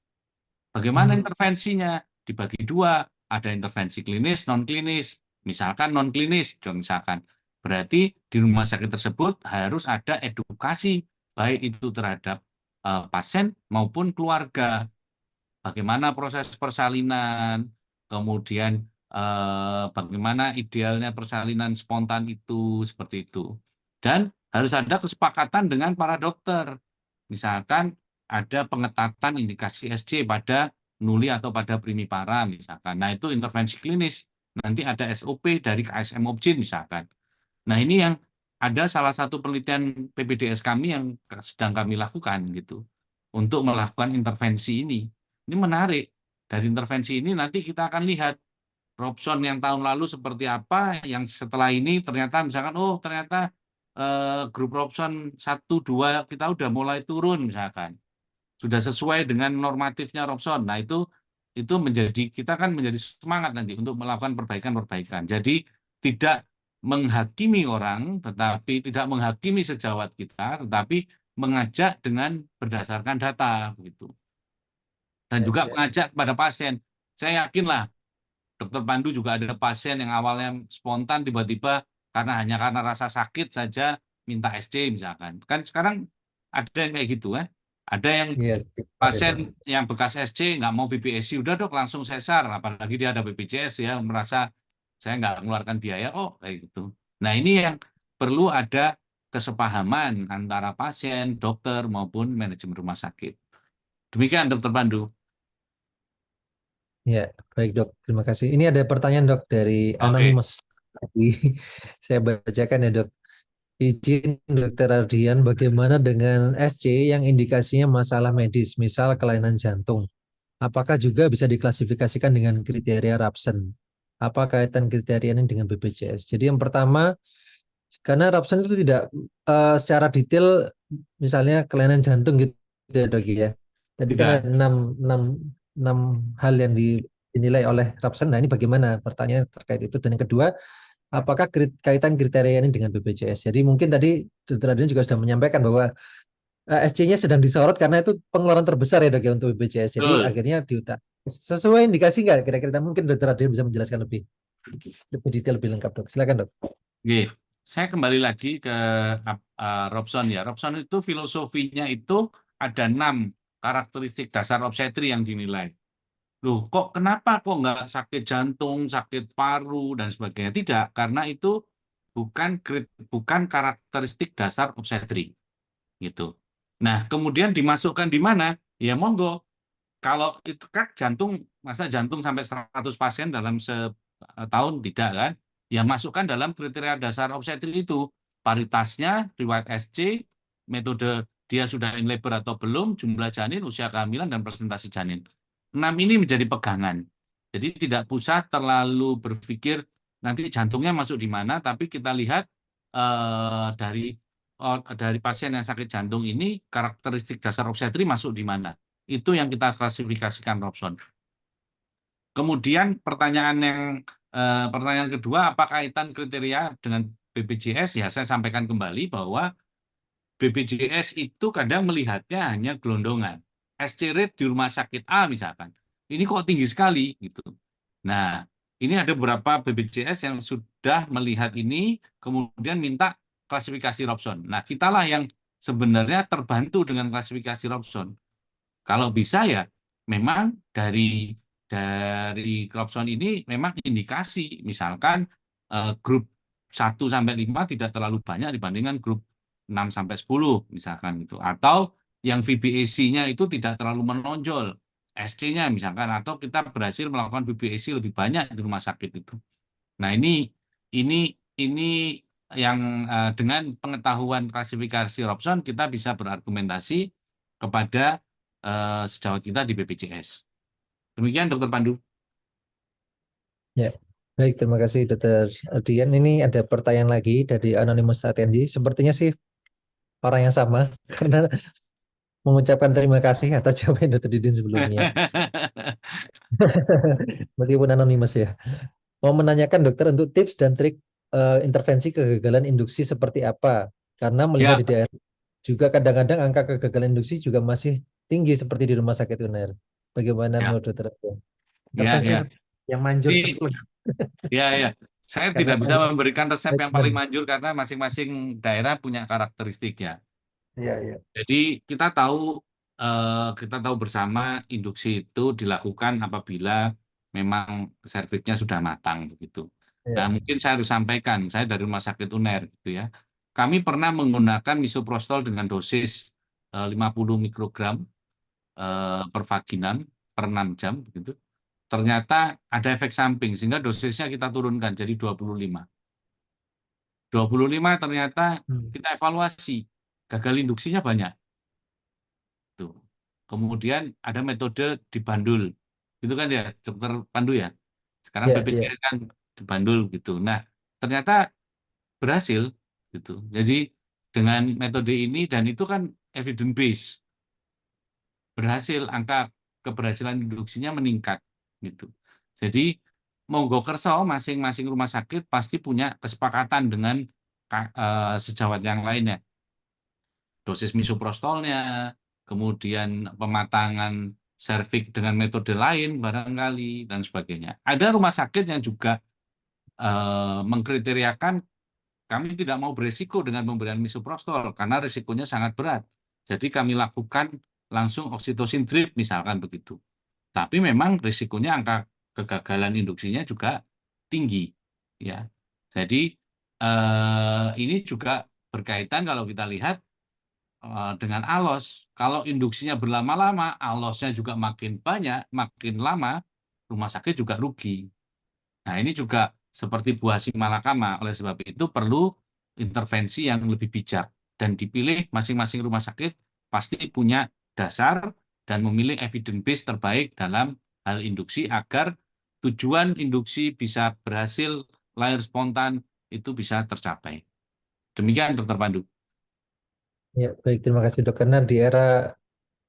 Bagaimana Hmm. intervensinya? Dibagi dua, ada intervensi klinis, non klinis. Misalkan non klinis, misalkan berarti di rumah sakit tersebut harus ada edukasi baik itu terhadap pasien maupun keluarga. Bagaimana proses persalinan, kemudian bagaimana idealnya persalinan spontan itu, seperti itu. Dan harus ada kesepakatan dengan para dokter. Misalkan ada pengetatan indikasi SC pada nuli atau pada primipara misalkan. Nah, itu intervensi klinis. Nanti ada SOP dari KSM Objin misalkan. Nah, ini yang ada salah satu penelitian PPDS kami yang sedang kami lakukan gitu untuk melakukan intervensi ini. Ini menarik. Dari intervensi ini nanti kita akan lihat Robson yang tahun lalu seperti apa, yang setelah ini ternyata misalkan, oh ternyata grup Robson 1, 2 kita udah mulai turun misalkan. Sudah sesuai dengan normatifnya Robson. Nah, itu menjadi, kita kan menjadi semangat nanti untuk melakukan perbaikan-perbaikan. Jadi tidak menghakimi orang, tetapi tidak menghakimi sejawat kita, tetapi mengajak dengan berdasarkan data begitu. Dan Ya, juga ya. mengajak kepada pasien. Saya yakinlah Dokter Pandu juga ada pasien yang awalnya spontan tiba-tiba karena rasa sakit saja minta SC misalkan. Kan sekarang ada yang kayak gitu kan. Ada yang Iya, ada, Dok. pasien yang bekas SC nggak mau VPSI, udah dok langsung sesar. Apalagi dia ada BPJS ya, merasa saya nggak mengeluarkan biaya, oh kayak gitu. Nah ini yang perlu ada kesepahaman antara pasien, dokter maupun manajemen rumah sakit. Demikian Dokter Pandu. Ya, baik dok. Terima kasih. Ini ada pertanyaan dok dari Oke. Anonymous. Jadi, saya bacakan ya dok. Izin Dokter Ardian, bagaimana dengan SC yang indikasinya masalah medis, misal kelainan jantung? Apakah juga bisa diklasifikasikan dengan kriteria Rapsen? Apa kaitan kriteria ini dengan BPJS? Jadi yang pertama, karena Rapsen itu tidak secara detail, misalnya kelainan jantung gitu ya dok ya. Tadi kan Tidak. ada enam hal yang dinilai oleh Rapsen. Nah ini bagaimana? Pertanyaan terkait itu. Dan yang kedua, apakah kaitan kriteria ini dengan BPJS? Jadi mungkin tadi Dr. Adrian juga sudah menyampaikan bahwa SC-nya sedang disorot karena itu pengeluaran terbesar ya dok ya untuk BPJS. Jadi Betul. akhirnya diutak. Sesuai indikasi nggak kira-kira? Mungkin Dr. Adrian bisa menjelaskan lebih detail, lebih lengkap dok. Silakan dok. Oke. Saya kembali lagi ke Robson ya. Robson itu filosofinya itu ada 6 karakteristik dasar obstetri yang dinilai. Loh, kenapa kok nggak sakit jantung, sakit paru, dan sebagainya? Tidak, karena itu bukan karakteristik dasar obstetri. Gitu. Nah, kemudian dimasukkan di mana? Ya monggo. Kalau itu kan jantung, masa jantung sampai 100 pasien dalam setahun? Tidak kan? Ya masukkan dalam kriteria dasar obstetri itu. Paritasnya, riwayat SC, metode dia sudah in labor atau belum, jumlah janin, usia kehamilan, dan presentasi janin. 6 ini menjadi pegangan. Jadi tidak usah terlalu berpikir nanti jantungnya masuk di mana, tapi kita lihat dari pasien yang sakit jantung ini, karakteristik dasar obstetri masuk di mana. Itu yang kita klasifikasikan Robson. Kemudian pertanyaan kedua, apa kaitan kriteria dengan BPJS? Ya, saya sampaikan kembali bahwa BPJS itu kadang melihatnya hanya gelondongan. SC rate di rumah sakit A misalkan, ini kok tinggi sekali gitu. Nah, ini ada beberapa BPJS yang sudah melihat ini, kemudian minta klasifikasi Robson. Nah, kitalah yang sebenarnya terbantu dengan klasifikasi Robson. Kalau bisa ya, memang dari Robson ini memang indikasi, misalkan grup 1 sampai 5 tidak terlalu banyak dibandingkan grup 6 sampai 10 misalkan gitu. Atau yang VBAC-nya itu tidak terlalu menonjol. SC-nya misalkan, atau kita berhasil melakukan VBAC lebih banyak di rumah sakit itu. Nah, ini yang dengan pengetahuan klasifikasi Robson kita bisa berargumentasi kepada sejawat kita di BPJS. Demikian Dokter Pandu. Ya, Baik, terima kasih Dokter Dian. Ini ada pertanyaan lagi dari Anonymous Attendees. Sepertinya sih orang yang sama karena mengucapkan terima kasih atas jawaban Dokter Didin sebelumnya. Meskipun anonimus ya. Mau menanyakan dokter untuk tips dan trik intervensi kegagalan induksi seperti apa? Karena melihat Ya, di daerah juga kadang-kadang angka kegagalan induksi juga masih tinggi seperti di rumah sakit UNER. Bagaimana ya, menurut dokter? ya, Intervensi ya. yang manjur Ini, cepat ya, ya. Saya karena tidak bisa banyak memberikan resep yang paling manajemen. manjur karena masing-masing daerah punya karakteristiknya. Iya, iya. Jadi kita tahu bersama induksi itu dilakukan apabila memang serviksnya sudah matang begitu. Nah, Iya. mungkin saya harus sampaikan, saya dari Rumah Sakit UNER gitu ya. Kami pernah menggunakan misoprostol dengan dosis 50 mikrogram per vaginam per 6 jam begitu. Ternyata ada efek samping sehingga dosisnya kita turunkan jadi 25. 25 ternyata Hmm. kita evaluasi gagal induksinya banyak. Tuh. Kemudian ada metode dibandul. Itu kan ya, Dokter Pandu ya. Sekarang Iya, iya. BPJS kan dibandul gitu. Nah, ternyata berhasil gitu. Jadi dengan metode ini dan itu kan evidence base berhasil angka keberhasilan induksinya meningkat gitu. Jadi monggo kerso masing-masing rumah sakit pasti punya kesepakatan dengan sejawat yang lainnya. Dosis misoprostolnya, kemudian pematangan serviks dengan metode lain barangkali dan sebagainya. Ada rumah sakit yang juga mengkriteriakan kami tidak mau beresiko dengan pemberian misoprostol karena risikonya sangat berat. Jadi kami lakukan langsung oksitosin drip misalkan begitu. Tapi memang risikonya angka kegagalan induksinya juga tinggi, ya. Jadi ini juga berkaitan kalau kita lihat dengan alos. Kalau induksinya berlama-lama, alosnya juga makin banyak, makin lama, rumah sakit juga rugi. Nah, ini juga seperti buah si malakama. Oleh sebab itu perlu intervensi yang lebih bijak dan dipilih masing-masing rumah sakit pasti punya dasar dan memilih evidence base terbaik dalam hal induksi agar tujuan induksi bisa berhasil lahir spontan itu bisa tercapai. Demikian Dokter Pandu. Ya, baik, terima kasih dok. Karena di era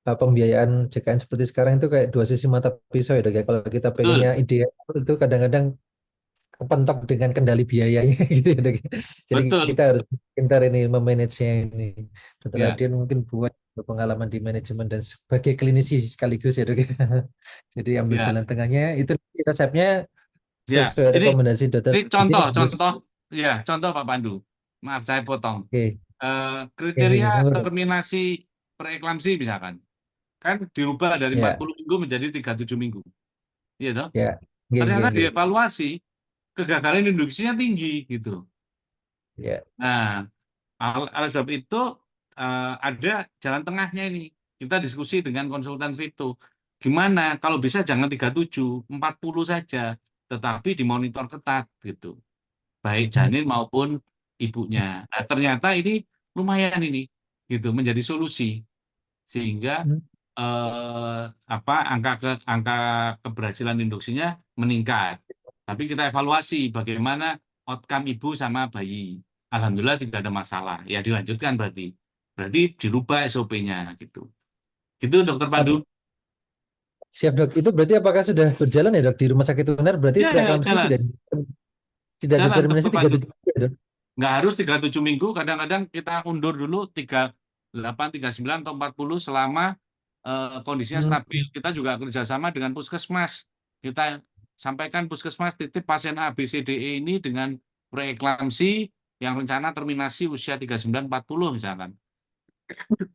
pembiayaan JKN seperti sekarang itu kayak dua sisi mata pisau ya dok ya. Kalau kita pengennya Betul, ideal itu kadang-kadang kepentok dengan kendali biayanya gitu ya dok. Jadi betul. kita harus pintar ini memanagenya ini. Dokter Ya, Adian mungkin buat pengalaman di manajemen dan sebagai klinisi sekaligus ya dok. Jadi ambil ya, jalan tengahnya itu resepnya ya. sesuai Ini rekomendasi dokter ini Adian contoh, harus contoh, ya, contoh Pak Pandu. Maaf saya potong. oke Kriteria oke oke. terminasi preeklamsi misalkan kan dirubah dari Ya 40 minggu menjadi 37 minggu. Iya toh? ya oke oke Ternyata oke dievaluasi kegagalan induksinya tinggi gitu. ya. Nah, oleh sebab itu ada jalan tengahnya ini. Kita diskusi dengan konsultan Vito. Gimana kalau bisa jangan 37, 40 saja, tetapi dimonitor ketat gitu. Baik Hmm, janin maupun ibunya. Nah, ternyata ini lumayan ini gitu menjadi solusi sehingga hmm. angka keberhasilan induksinya meningkat. Tapi kita evaluasi bagaimana outcome ibu sama bayi. Alhamdulillah tidak ada masalah. Ya dilanjutkan berarti. Berarti dirubah SOP-nya gitu. Gitu Dokter Pandu. Siap dok, itu berarti apakah sudah berjalan ya dok di rumah sakit UNER? Berarti Ya, ya, preeklamsi tidak jalan. tidak Jalan determinasi Dokter tiga Pandu. tujuh ya dok? Nggak harus 37 minggu, kadang-kadang kita undur dulu 38, 39, atau 40 selama kondisinya Hmm, stabil. Kita juga kerjasama dengan puskesmas. Kita sampaikan puskesmas titip pasien A, B, C, D, E ini dengan preeklamsi yang rencana terminasi usia 39-40 misalkan.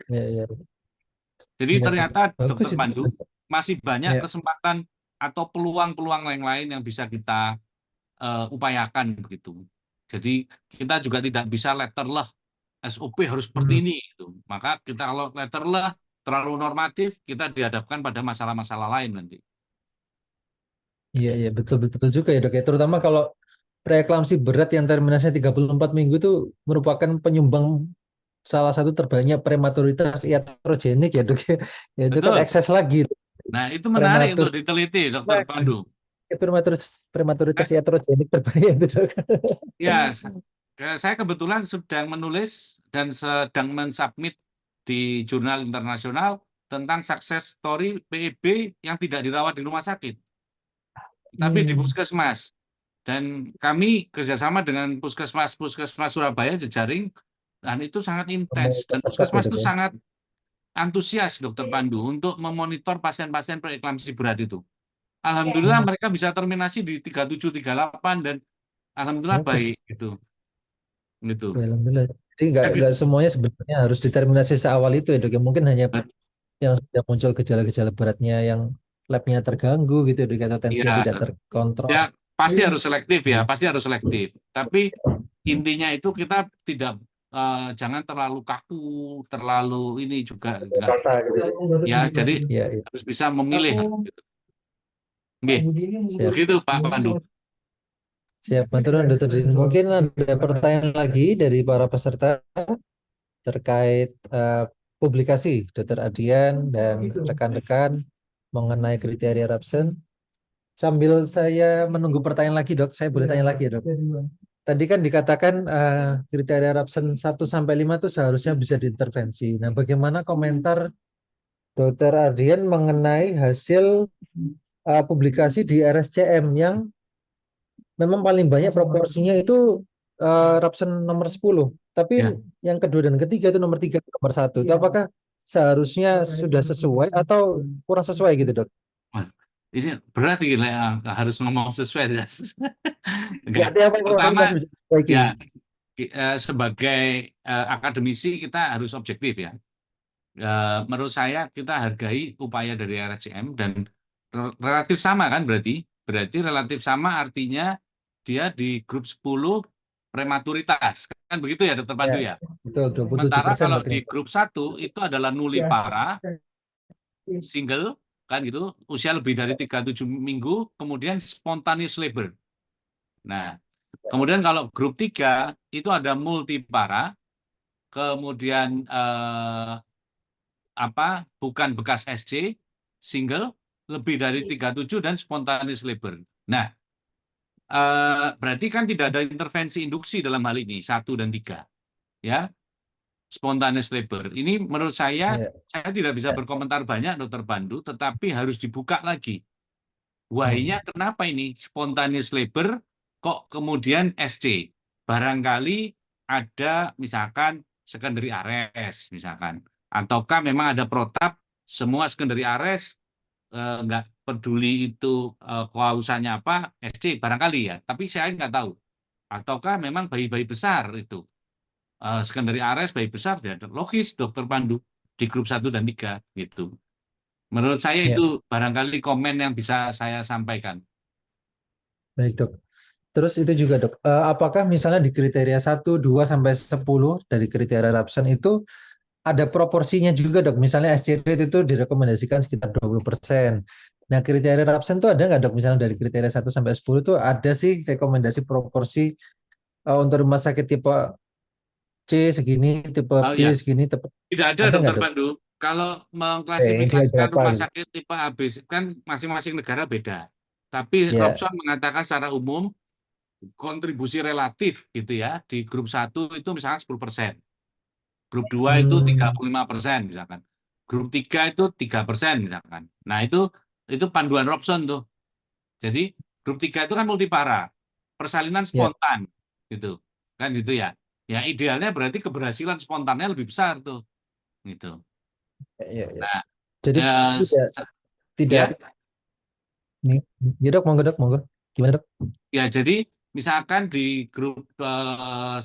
ya ya Jadi ya ternyata bagus Dokter itu. Pandu masih banyak Ya. kesempatan atau peluang-peluang yang lain yang bisa kita upayakan begitu. Jadi kita juga tidak bisa letterless SOP harus seperti Hmm, ini gitu. Maka kita kalau letterless terlalu normatif kita dihadapkan pada masalah-masalah lain nanti. iya iya betul betul juga ya dok ya. Terutama kalau preeklamsi berat yang terminasinya 34 minggu itu merupakan penyumbang salah satu terbanyak prematuritas iatrogenik ya dok ya. Ya, itu kan Betul. ekses lagi Nah, itu menarik prematur. untuk diteliti, Dokter Pandu. Prematuritas iatrogenik terbahaya itu dok. Ya, saya kebetulan sedang menulis dan sedang mensubmit di jurnal internasional tentang success story PEB yang tidak dirawat di rumah sakit, tapi di puskesmas. Dan kami kerjasama dengan puskesmas Surabaya jejaring, dan itu sangat intens. Dan Tepat ya puskesmas dok itu ya. sangat antusias, Dokter Pandu, untuk memonitor pasien-pasien preeklamsi berat itu. Alhamdulillah mereka bisa terminasi di 3738 dan alhamdulillah Bagus. baik gitu. Gitu. Ya, alhamdulillah. Jadi nggak semuanya sebenarnya harus determinasi seawal itu ya dok. Ya, mungkin hanya yang sudah muncul gejala-gejala beratnya yang labnya terganggu gitu dok, atau tensinya Iya, tidak terkontrol. ya pasti harus selektif ya, Iya. pasti harus selektif. Tapi intinya itu kita tidak jangan terlalu kaku, terlalu ini juga enggak. Rata gitu. Ya, jadi Iya, iya. harus bisa memilih. Gitu. Nggih, Siap. begitu Pak Pandu. Siap, Maturun, Dr. Din. Mungkin ada pertanyaan lagi dari para peserta terkait publikasi Dr. Adian dan rekan-rekan mengenai kriteria Rabsen. Sambil saya menunggu pertanyaan lagi, Dok, saya boleh tanya lagi ya, Dok. Tadi kan dikatakan kriteria Rabsen 1 sampai 5 itu seharusnya bisa diintervensi. Nah, bagaimana komentar Dr. Ardian mengenai hasil publikasi di RSCM yang memang paling banyak proporsinya itu Rabsen nomor 10. Tapi Ya. yang kedua dan ketiga itu nomor 3, nomor 1. Itu apakah seharusnya sudah sesuai atau kurang sesuai gitu, Dok? Wah, ini berat ini harus ngomong sesuai. Enggak. Berarti apa yang Pertama, masih bisa diperbaiki? ya sebagai akademisi kita harus objektif ya. Menurut saya kita hargai upaya dari RSCM dan relatif sama kan berarti relatif sama artinya dia di grup 10 prematuritas kan begitu ya Dokter Pandu ya. Betul, Sementara 27% kalau berarti. di grup 1 itu adalah nulipara single kan gitu, usia lebih dari 37 minggu, kemudian spontaneous labor. Nah, kemudian kalau grup 3 itu ada multipara, kemudian bukan bekas SC, single, lebih dari 37 dan spontaneous labor. Nah, berarti kan tidak ada intervensi induksi dalam hal ini, 1 dan 3. Ya, spontaneous labor. Ini menurut saya tidak bisa berkomentar banyak, Dokter Pandu, tetapi harus dibuka lagi. Why-nya kenapa ini spontaneous labor kok kemudian SC? Barangkali ada misalkan secondary arrest misalkan. Ataukah memang ada protap semua secondary arrest nggak peduli itu kausanya apa SC barangkali ya. Tapi saya nggak tahu. Ataukah memang bayi-bayi besar itu secondary arrest bayi besar ya logis Dokter Pandu di grup 1 dan 3 gitu. Menurut saya Ya. itu barangkali komen yang bisa saya sampaikan. Baik, Dok. Terus itu juga, Dok, apakah misalnya di kriteria 1, 2, sampai 10 dari kriteria Rabsen itu ada proporsinya juga, Dok? Misalnya SC rate itu direkomendasikan sekitar 20%. Nah, kriteria Rabsen itu ada nggak, Dok? Misalnya dari kriteria 1 sampai 10 itu ada sih rekomendasi proporsi untuk rumah sakit tipe C segini, tipe B Ya. segini, Tidak ada, ada nggak, Dokter Dok? Pandu. Kalau Nilai mengklasifikasikan berapa rumah gitu? sakit tipe ABC kan masing-masing negara beda. Tapi Ya. Robson mengatakan secara umum kontribusi relatif gitu ya di grup 1 itu misalnya 10%. Grup 2 itu 35% misalkan. Grup 3 itu 3% misalkan. Nah, itu panduan Robson tuh. Jadi grup 3 itu kan multipara. Persalinan Ya. spontan gitu. Kan gitu ya. Ya idealnya berarti keberhasilan spontannya lebih besar tuh. Gitu. Ya, ya. Nah, Jadi tidak ya, nih, ya, Dok, monggo, Dok, monggo. Gimana, Dok? ya jadi misalkan di grup 10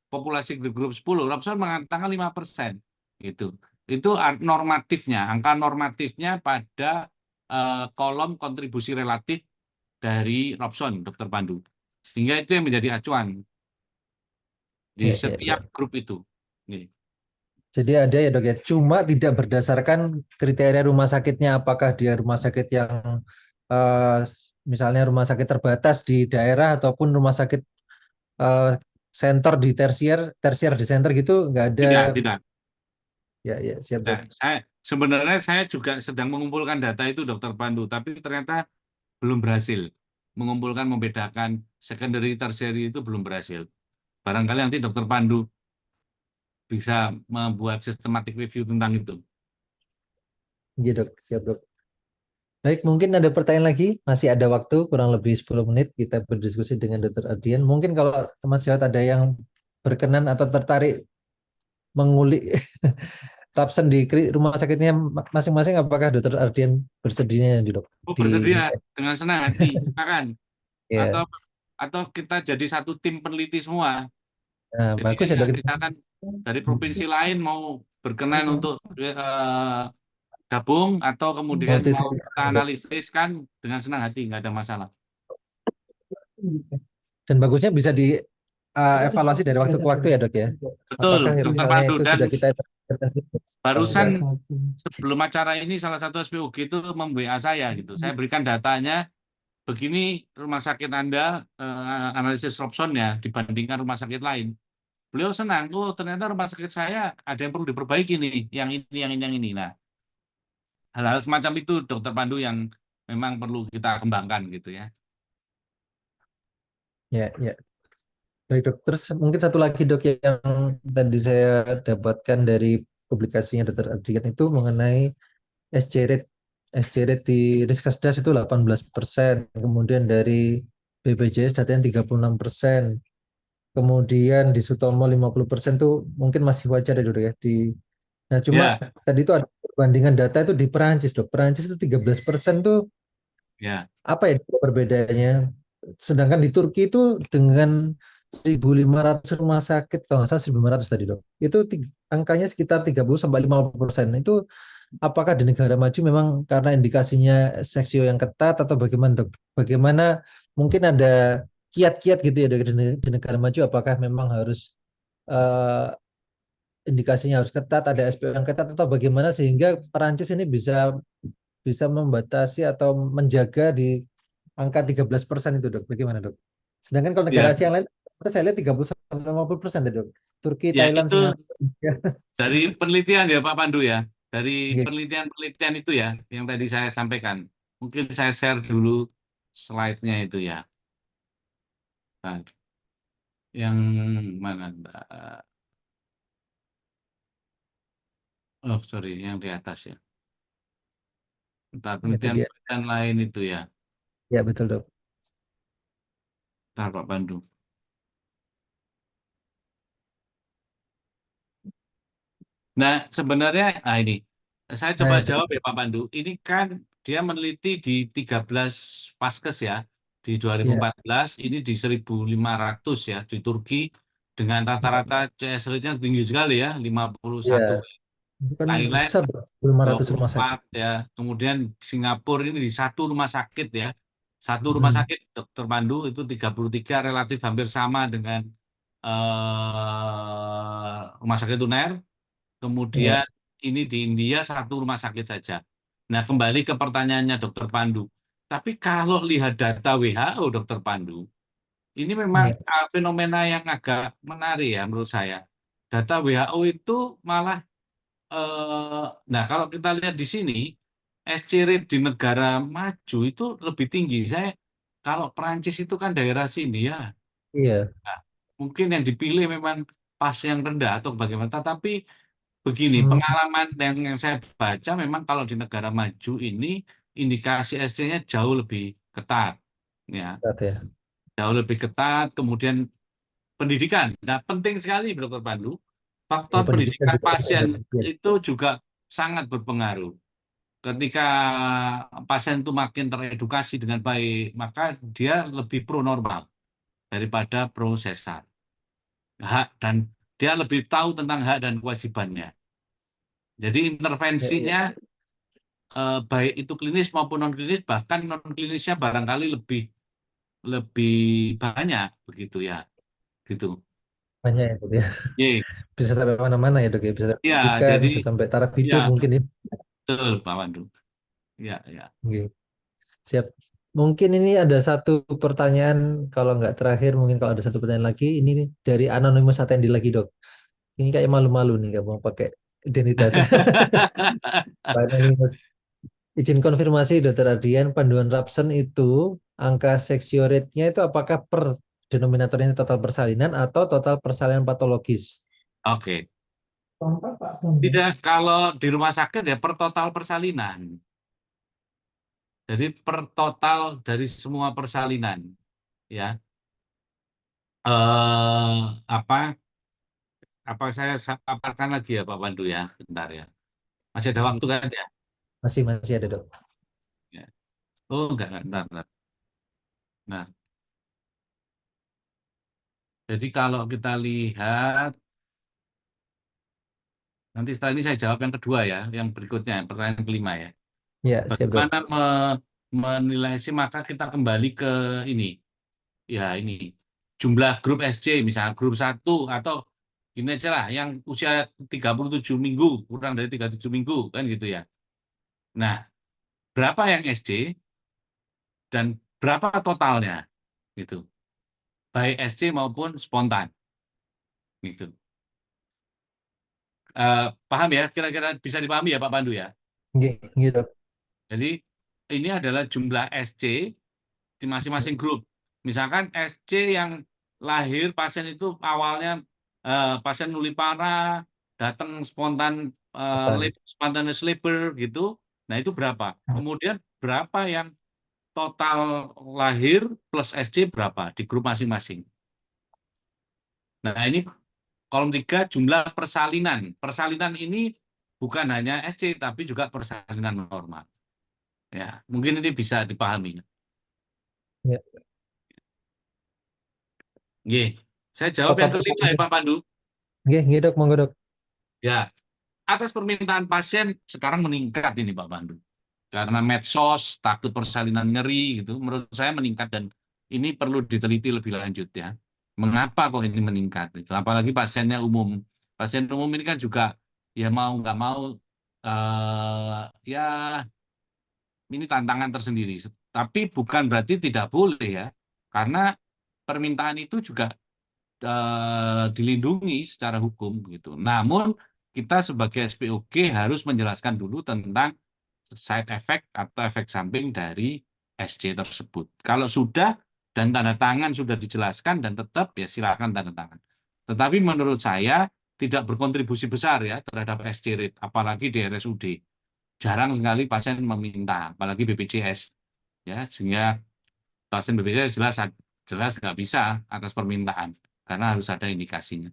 populasi grup 10 Robson mengatakan 5% gitu. Itu normatifnya, angka normatifnya pada kolom kontribusi relatif dari Robson, Dokter Pandu. Sehingga itu yang menjadi acuan di Ya, ya, ya. setiap grup itu. Nih. Jadi ada ya, Dok, ya. Cuma tidak berdasarkan kriteria rumah sakitnya, apakah dia rumah sakit yang eh, misalnya rumah sakit terbatas di daerah ataupun rumah sakit center di tersier di center gitu, nggak ada. Tidak. Ya, ya, siap, Dok. Nah, sebenarnya saya juga sedang mengumpulkan data itu, Dokter Pandu, tapi ternyata belum berhasil. Mengumpulkan, membedakan secondary, tertiary itu belum berhasil. Barangkali nanti Dokter Pandu bisa membuat systematic review tentang itu. Iya dok, siap dok. Baik, mungkin ada pertanyaan lagi, masih ada waktu kurang lebih 10 menit kita berdiskusi dengan Dr. Ardian. Mungkin kalau teman sejawat ada yang berkenan atau tertarik mengulik Rapsen di rumah sakitnya masing-masing, apakah Dr. Ardian bersedia di dok? Oh, Di bersedia dengan senang hati, silakan. ya, Atau kita jadi satu tim peneliti semua. nah, Jadi bagus ya dok. misalkan dari provinsi lain mau berkenan untuk gabung atau kemudian Multi mau kita analisis kan dengan senang hati, nggak ada masalah. dan bagusnya bisa di evaluasi dari waktu ke waktu ya dok ya. Betul, Apakah Dokter misalnya Pandu. itu Dan sudah kita barusan sebelum acara ini salah satu SPUG itu mem-WA saya gitu. Saya berikan datanya, begini rumah sakit Anda analisis Robson-nya dibandingkan rumah sakit lain. Beliau senang, oh ternyata rumah sakit saya ada yang perlu diperbaiki nih, yang ini, yang ini, yang ini. Nah, hal-hal semacam itu Dokter Pandu yang memang perlu kita kembangkan gitu ya. ya ya. Baik dok, terus mungkin satu lagi dok yang tadi saya dapatkan dari publikasinya Dr. Adrian itu mengenai SC rate. SC rate di Riskesdas itu 18%, kemudian dari BPJS datanya 36%, kemudian di Sutomo 50% tuh mungkin masih wajar ya dok ya. Nah cuma Ya, tadi itu ada perbandingan data itu di Perancis dok. Perancis itu 13% tuh ya, apa ya perbedaannya? Sedangkan di Turki itu dengan 1.500 rumah sakit, kalau nggak salah 1.500 tadi dok, itu angkanya sekitar 30 sampai 50%. Itu apakah di negara maju memang karena indikasinya seksio yang ketat atau bagaimana dok? Bagaimana mungkin ada kiat-kiat gitu ya dok, di negara maju, apakah memang harus eh, indikasinya harus ketat, ada SPO yang ketat atau bagaimana sehingga Perancis ini bisa bisa membatasi atau menjaga di angka 13% itu dok, bagaimana dok? Sedangkan kalau negara ya, Asia yang lain, saya lihat 30 sampai 50% dok. Turki, ya Thailand, itu Singapura. dari penelitian ya Pak Pandu ya. Dari Oke. penelitian-penelitian itu ya yang tadi saya sampaikan. Mungkin saya share dulu slide-nya itu ya. Nah, yang mana? Oh, sorry, yang di atas ya. Bentar, Ya, tadi ya. penelitian-penelitian lain itu ya. Ya, betul dok. Bentar, Pak Pandu. Nah, sebenarnya, ini. Saya Nah coba itu jawab ya Pak Pandu. Ini kan dia meneliti di 13 Vaskes ya. Di ya, 2014, ini di 1.500 ya di Turki. Dengan rata-rata CS rate-nya tinggi sekali ya, 51. ya. Itu kan Thailand besar 500 rumah sakit. 24 ya. Kemudian Singapura ini di satu rumah sakit ya. Satu rumah Hmm. sakit Dokter Pandu itu 33 relatif hampir sama dengan rumah sakit UNER. Ya, Kemudian ini di India satu rumah sakit saja. Nah, kembali ke pertanyaannya Dokter Pandu. Tapi kalau lihat data WHO Dokter Pandu, ini memang ya, fenomena yang agak menarik ya menurut saya. Data WHO itu malah nah, kalau kita lihat di sini, SC rate di negara maju itu lebih tinggi. Kalau Perancis itu kan daerah sini ya, iya. nah, mungkin yang dipilih memang pas yang rendah atau bagaimana. Tapi begini, Hmm, pengalaman yang saya baca memang kalau di negara maju ini indikasi SC-nya jauh lebih ketat, ya, berat ya. jauh lebih ketat. Kemudian pendidikan, nah penting sekali Dokter Pandu. Ya, Faktor pendidikan pendidikan juga penting pasien dok. Ya, itu juga sangat berpengaruh. Ketika pasien itu makin teredukasi dengan baik, maka dia lebih pro normal daripada pro sesar. Dan dia lebih tahu tentang hak dan kewajibannya. Jadi ya, ya. intervensinya baik itu klinis maupun non klinis, bahkan non klinisnya barangkali lebih lebih banyak begitu ya, gitu. Banyak ya dok ya. Ye, Bisa sampai mana-mana ya dok ya. Bisa sampai ya, pendidikan, jadi bisa sampai taraf ya hidup mungkin ya. betul Pak Pandu. Ya, ya. Oke, siap. Mungkin ini ada satu pertanyaan, kalau nggak terakhir, mungkin kalau ada satu pertanyaan lagi, ini nih, dari Anonymous Attendi lagi dok. Ini kayak malu-malu nih, nggak mau pakai identitas. Pak Anonymous. Izin konfirmasi Dokter Ardian, panduan Rapsen itu angka seksio rate-nya itu apakah per denominatornya total persalinan atau total persalinan patologis? Oke. Tidak, kalau di rumah sakit ya per total persalinan. Jadi per total dari semua persalinan, ya. Apa saya paparkan lagi ya Pak Pandu ya, bentar ya. Masih ada waktu kan ya? Masih ada dok. Ya. Oh enggak, bentar. Nah, jadi kalau kita lihat, nanti setelah ini saya jawab yang kedua ya, yang berikutnya, pertanyaan kelima ya. Ya, siap dok. Bagaimana menilai sih, maka kita kembali ke ini, ya ini, jumlah grup SC, misalnya grup 1 atau gini aja lah, yang usia 37 minggu, kurang dari 37 minggu, kan gitu ya. Nah, berapa yang SC dan berapa totalnya, gitu. Baik SC maupun spontan, gitu. Paham ya? Kira-kira bisa dipahami ya Pak Pandu ya? Nggih, dok. Jadi ini adalah jumlah SC di masing-masing grup. Misalkan SC yang lahir pasien itu awalnya pasien nulipara, datang spontan, Spontan. spontaneous labor gitu. Nah itu berapa? Kemudian berapa yang total lahir plus SC berapa di grup masing-masing. Nah ini kolom 3 jumlah persalinan. Persalinan ini bukan hanya SC tapi juga persalinan normal. Ya, mungkin ini bisa dipahami. Ya. Nggih. Saya jawab yang kelima ya Pak Pandu. Nggih dok, monggo dok. Ya, atas permintaan pasien sekarang meningkat ini Pak Pandu. Karena medsos, takut persalinan nyeri gitu, menurut saya meningkat dan ini perlu diteliti lebih lanjut ya. Mengapa kok ini meningkat? Gitu. Apalagi pasiennya umum. Pasien umum ini kan juga ya mau nggak mau ya ini tantangan tersendiri. Tapi bukan berarti tidak boleh ya. Karena permintaan itu juga dilindungi secara hukum gitu. Namun kita sebagai SPOG harus menjelaskan dulu tentang side effect atau efek samping dari SC tersebut. Kalau sudah dan tanda tangan sudah dijelaskan dan tetap ya silakan tanda tangan. Tetapi menurut saya tidak berkontribusi besar ya terhadap SC rate, apalagi di RSUD. Jarang sekali pasien meminta, apalagi BPJS ya, sehingga pasien BPJS jelas nggak bisa atas permintaan karena harus ada indikasinya.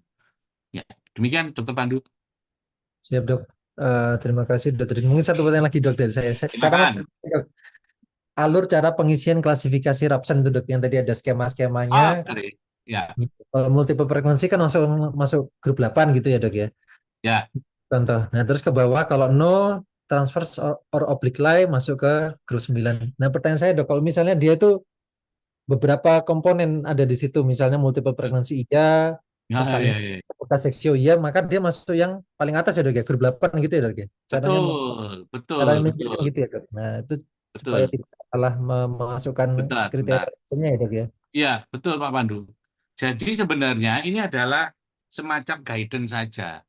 Ya, demikian Dokter Pandu. Siap dok. Terima kasih dokter. Mungkin satu pertanyaan lagi dok dari saya. Silakan. Alur cara pengisian klasifikasi Rapsen itu dok, yang tadi ada skema-skemanya. Ya. Kalau multiple pregnancy kan masuk grup 8 gitu ya dok ya. Ya. Contoh. Nah terus ke bawah kalau no transverse or oblique line masuk ke grup 9. Nah pertanyaan saya dok, kalau misalnya dia itu beberapa komponen ada di situ, misalnya multiple pregnancy iya, apakah seksio iya, maka dia masuk yang paling atas ya dok ya, grup 8 gitu ya dok ya. Caranya Betul. gitu ya dok. Nah itu Betul. supaya tidak salah memasukkan kriteria ya dok ya. Iya, betul Pak Pandu. Jadi sebenarnya ini adalah semacam guidance saja.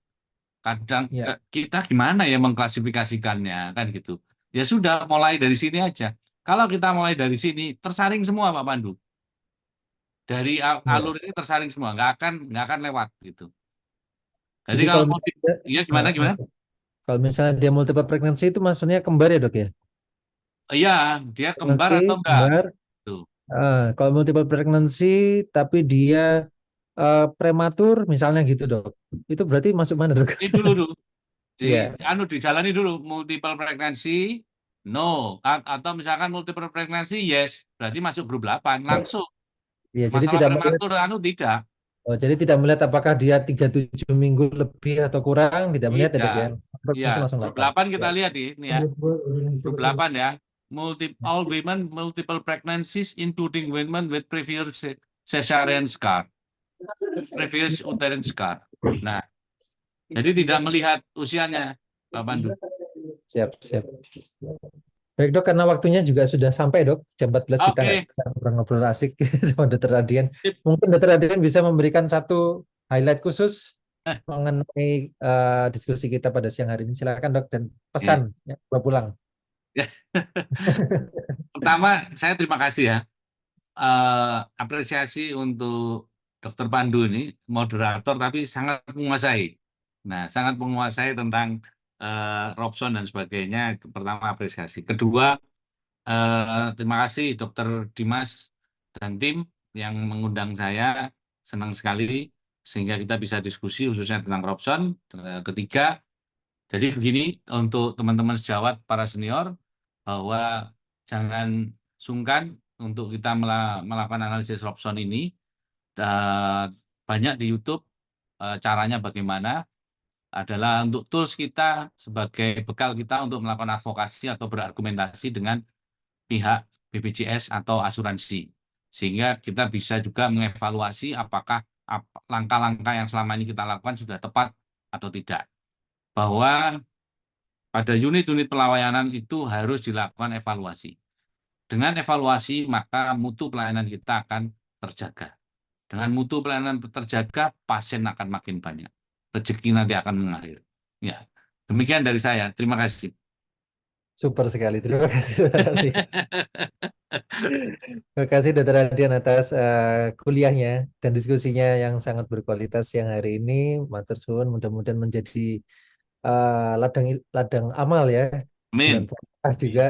Kadang kita gimana ya mengklasifikasikannya kan gitu. Ya sudah mulai dari sini aja. Kalau kita mulai dari sini tersaring semua Pak Pandu. Dari alur ini tersaring semua, nggak akan lewat gitu. Jadi kalau gimana? Kalau misalnya dia multiple pregnancy itu maksudnya kembar ya dok ya? Iya, dia kembar atau enggak? Kalau multiple pregnancy tapi dia prematur misalnya gitu dok, itu berarti masuk mana dok? Ini dulu. Dijalani dulu multiple pregnancy, no, atau misalkan multiple pregnancy yes, berarti masuk grup 8 langsung. Ya, jadi Masalah tidak prematur tidak. Oh, jadi tidak melihat apakah dia 37 minggu lebih atau kurang, tidak melihat ya dok ya. Iya, grup 8 kita lihat ini ya. Grup 8 ya. All women multiple pregnancies including women with previous cesarean scar. Previous uterine scar. Nah, jadi tidak melihat usianya, Pak Pandu. Siap. Baik dok, karena waktunya juga sudah sampai dok, jam 14 kita nggak bisa ngobrol asik sama Dokter Radian. Mungkin Dokter Radian bisa memberikan satu highlight khusus mengenai diskusi kita pada siang hari ini. Silakan dok, dan pesan ya, pulang. Pertama, saya terima kasih ya. Apresiasi untuk Dr. Pandu ini, moderator tapi sangat menguasai. Nah, sangat menguasai tentang Robson dan sebagainya. Itu pertama apresiasi. Kedua, terima kasih Dr. Dimas dan tim yang mengundang saya. Senang sekali sehingga kita bisa diskusi khususnya tentang Robson. Ketiga, jadi begini untuk teman-teman sejawat para senior bahwa jangan sungkan untuk kita melakukan analisis Robson ini. Banyak di YouTube caranya bagaimana adalah untuk tools kita sebagai bekal kita untuk melakukan advokasi atau berargumentasi dengan pihak BPJS atau asuransi. Sehingga kita bisa juga mengevaluasi apakah langkah-langkah yang selama ini kita lakukan sudah tepat atau tidak. Bahwa pada unit-unit pelayanan itu harus dilakukan evaluasi. Dengan evaluasi, maka mutu pelayanan kita akan terjaga. Dengan mutu pelayanan terjaga, pasien akan makin banyak. Rezeki nanti akan mengalir. Ya, demikian dari saya. Terima kasih. Super sekali. Terima kasih, Dr. Ardian. Terima kasih, Dr. Ardian, atas kuliahnya dan diskusinya yang sangat berkualitas yang hari ini. Matur suwun, mudah-mudahan menjadi ladang amal ya. Bulan Amin. puasa juga.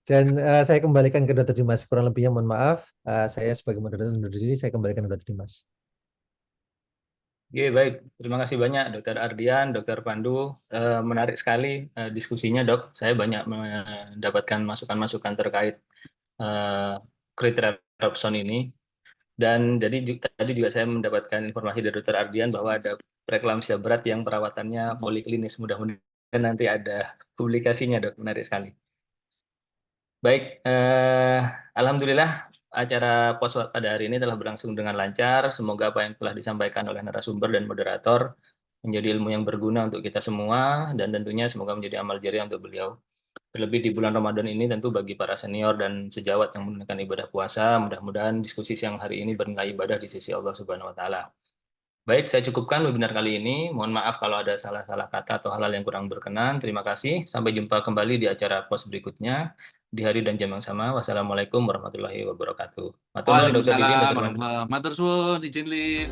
Dan saya kembalikan ke Dr. Dimas. Kurang lebihnya mohon maaf. Saya sebagai moderator undur diri, saya kembalikan ke Dr. Dimas. Oke, baik. Terima kasih banyak Dr. Ardian, Dr. Pandu. Menarik sekali diskusinya, Dok. Saya banyak mendapatkan masukan-masukan terkait kriteria Robson ini. Dan jadi tadi juga saya mendapatkan informasi dari Dr. Ardian bahwa ada preeklamsia berat yang perawatannya poliklinis. Mudah-mudahan nanti ada publikasinya, Dok. Menarik sekali. Baik, alhamdulillah acara POSWAT pada hari ini telah berlangsung dengan lancar. Semoga apa yang telah disampaikan oleh narasumber dan moderator menjadi ilmu yang berguna untuk kita semua, dan tentunya semoga menjadi amal jariah untuk beliau. Terlebih di bulan Ramadan ini tentu bagi para senior dan sejawat yang menunaikan ibadah puasa, mudah-mudahan diskusi siang hari ini bernilai ibadah di sisi Allah Subhanahu wa Ta'ala. Baik, saya cukupkan webinar kali ini. Mohon maaf kalau ada salah-salah kata atau hal-hal yang kurang berkenan. Terima kasih. Sampai jumpa kembali di acara pos berikutnya di hari dan jam yang sama. Wassalamualaikum warahmatullahi wabarakatuh. Matur nuwun, Dr. Didin, Waalaikumsalam Dr. Pandu. warahmatullahi wabarakatuh. Matur suwun, izin lift.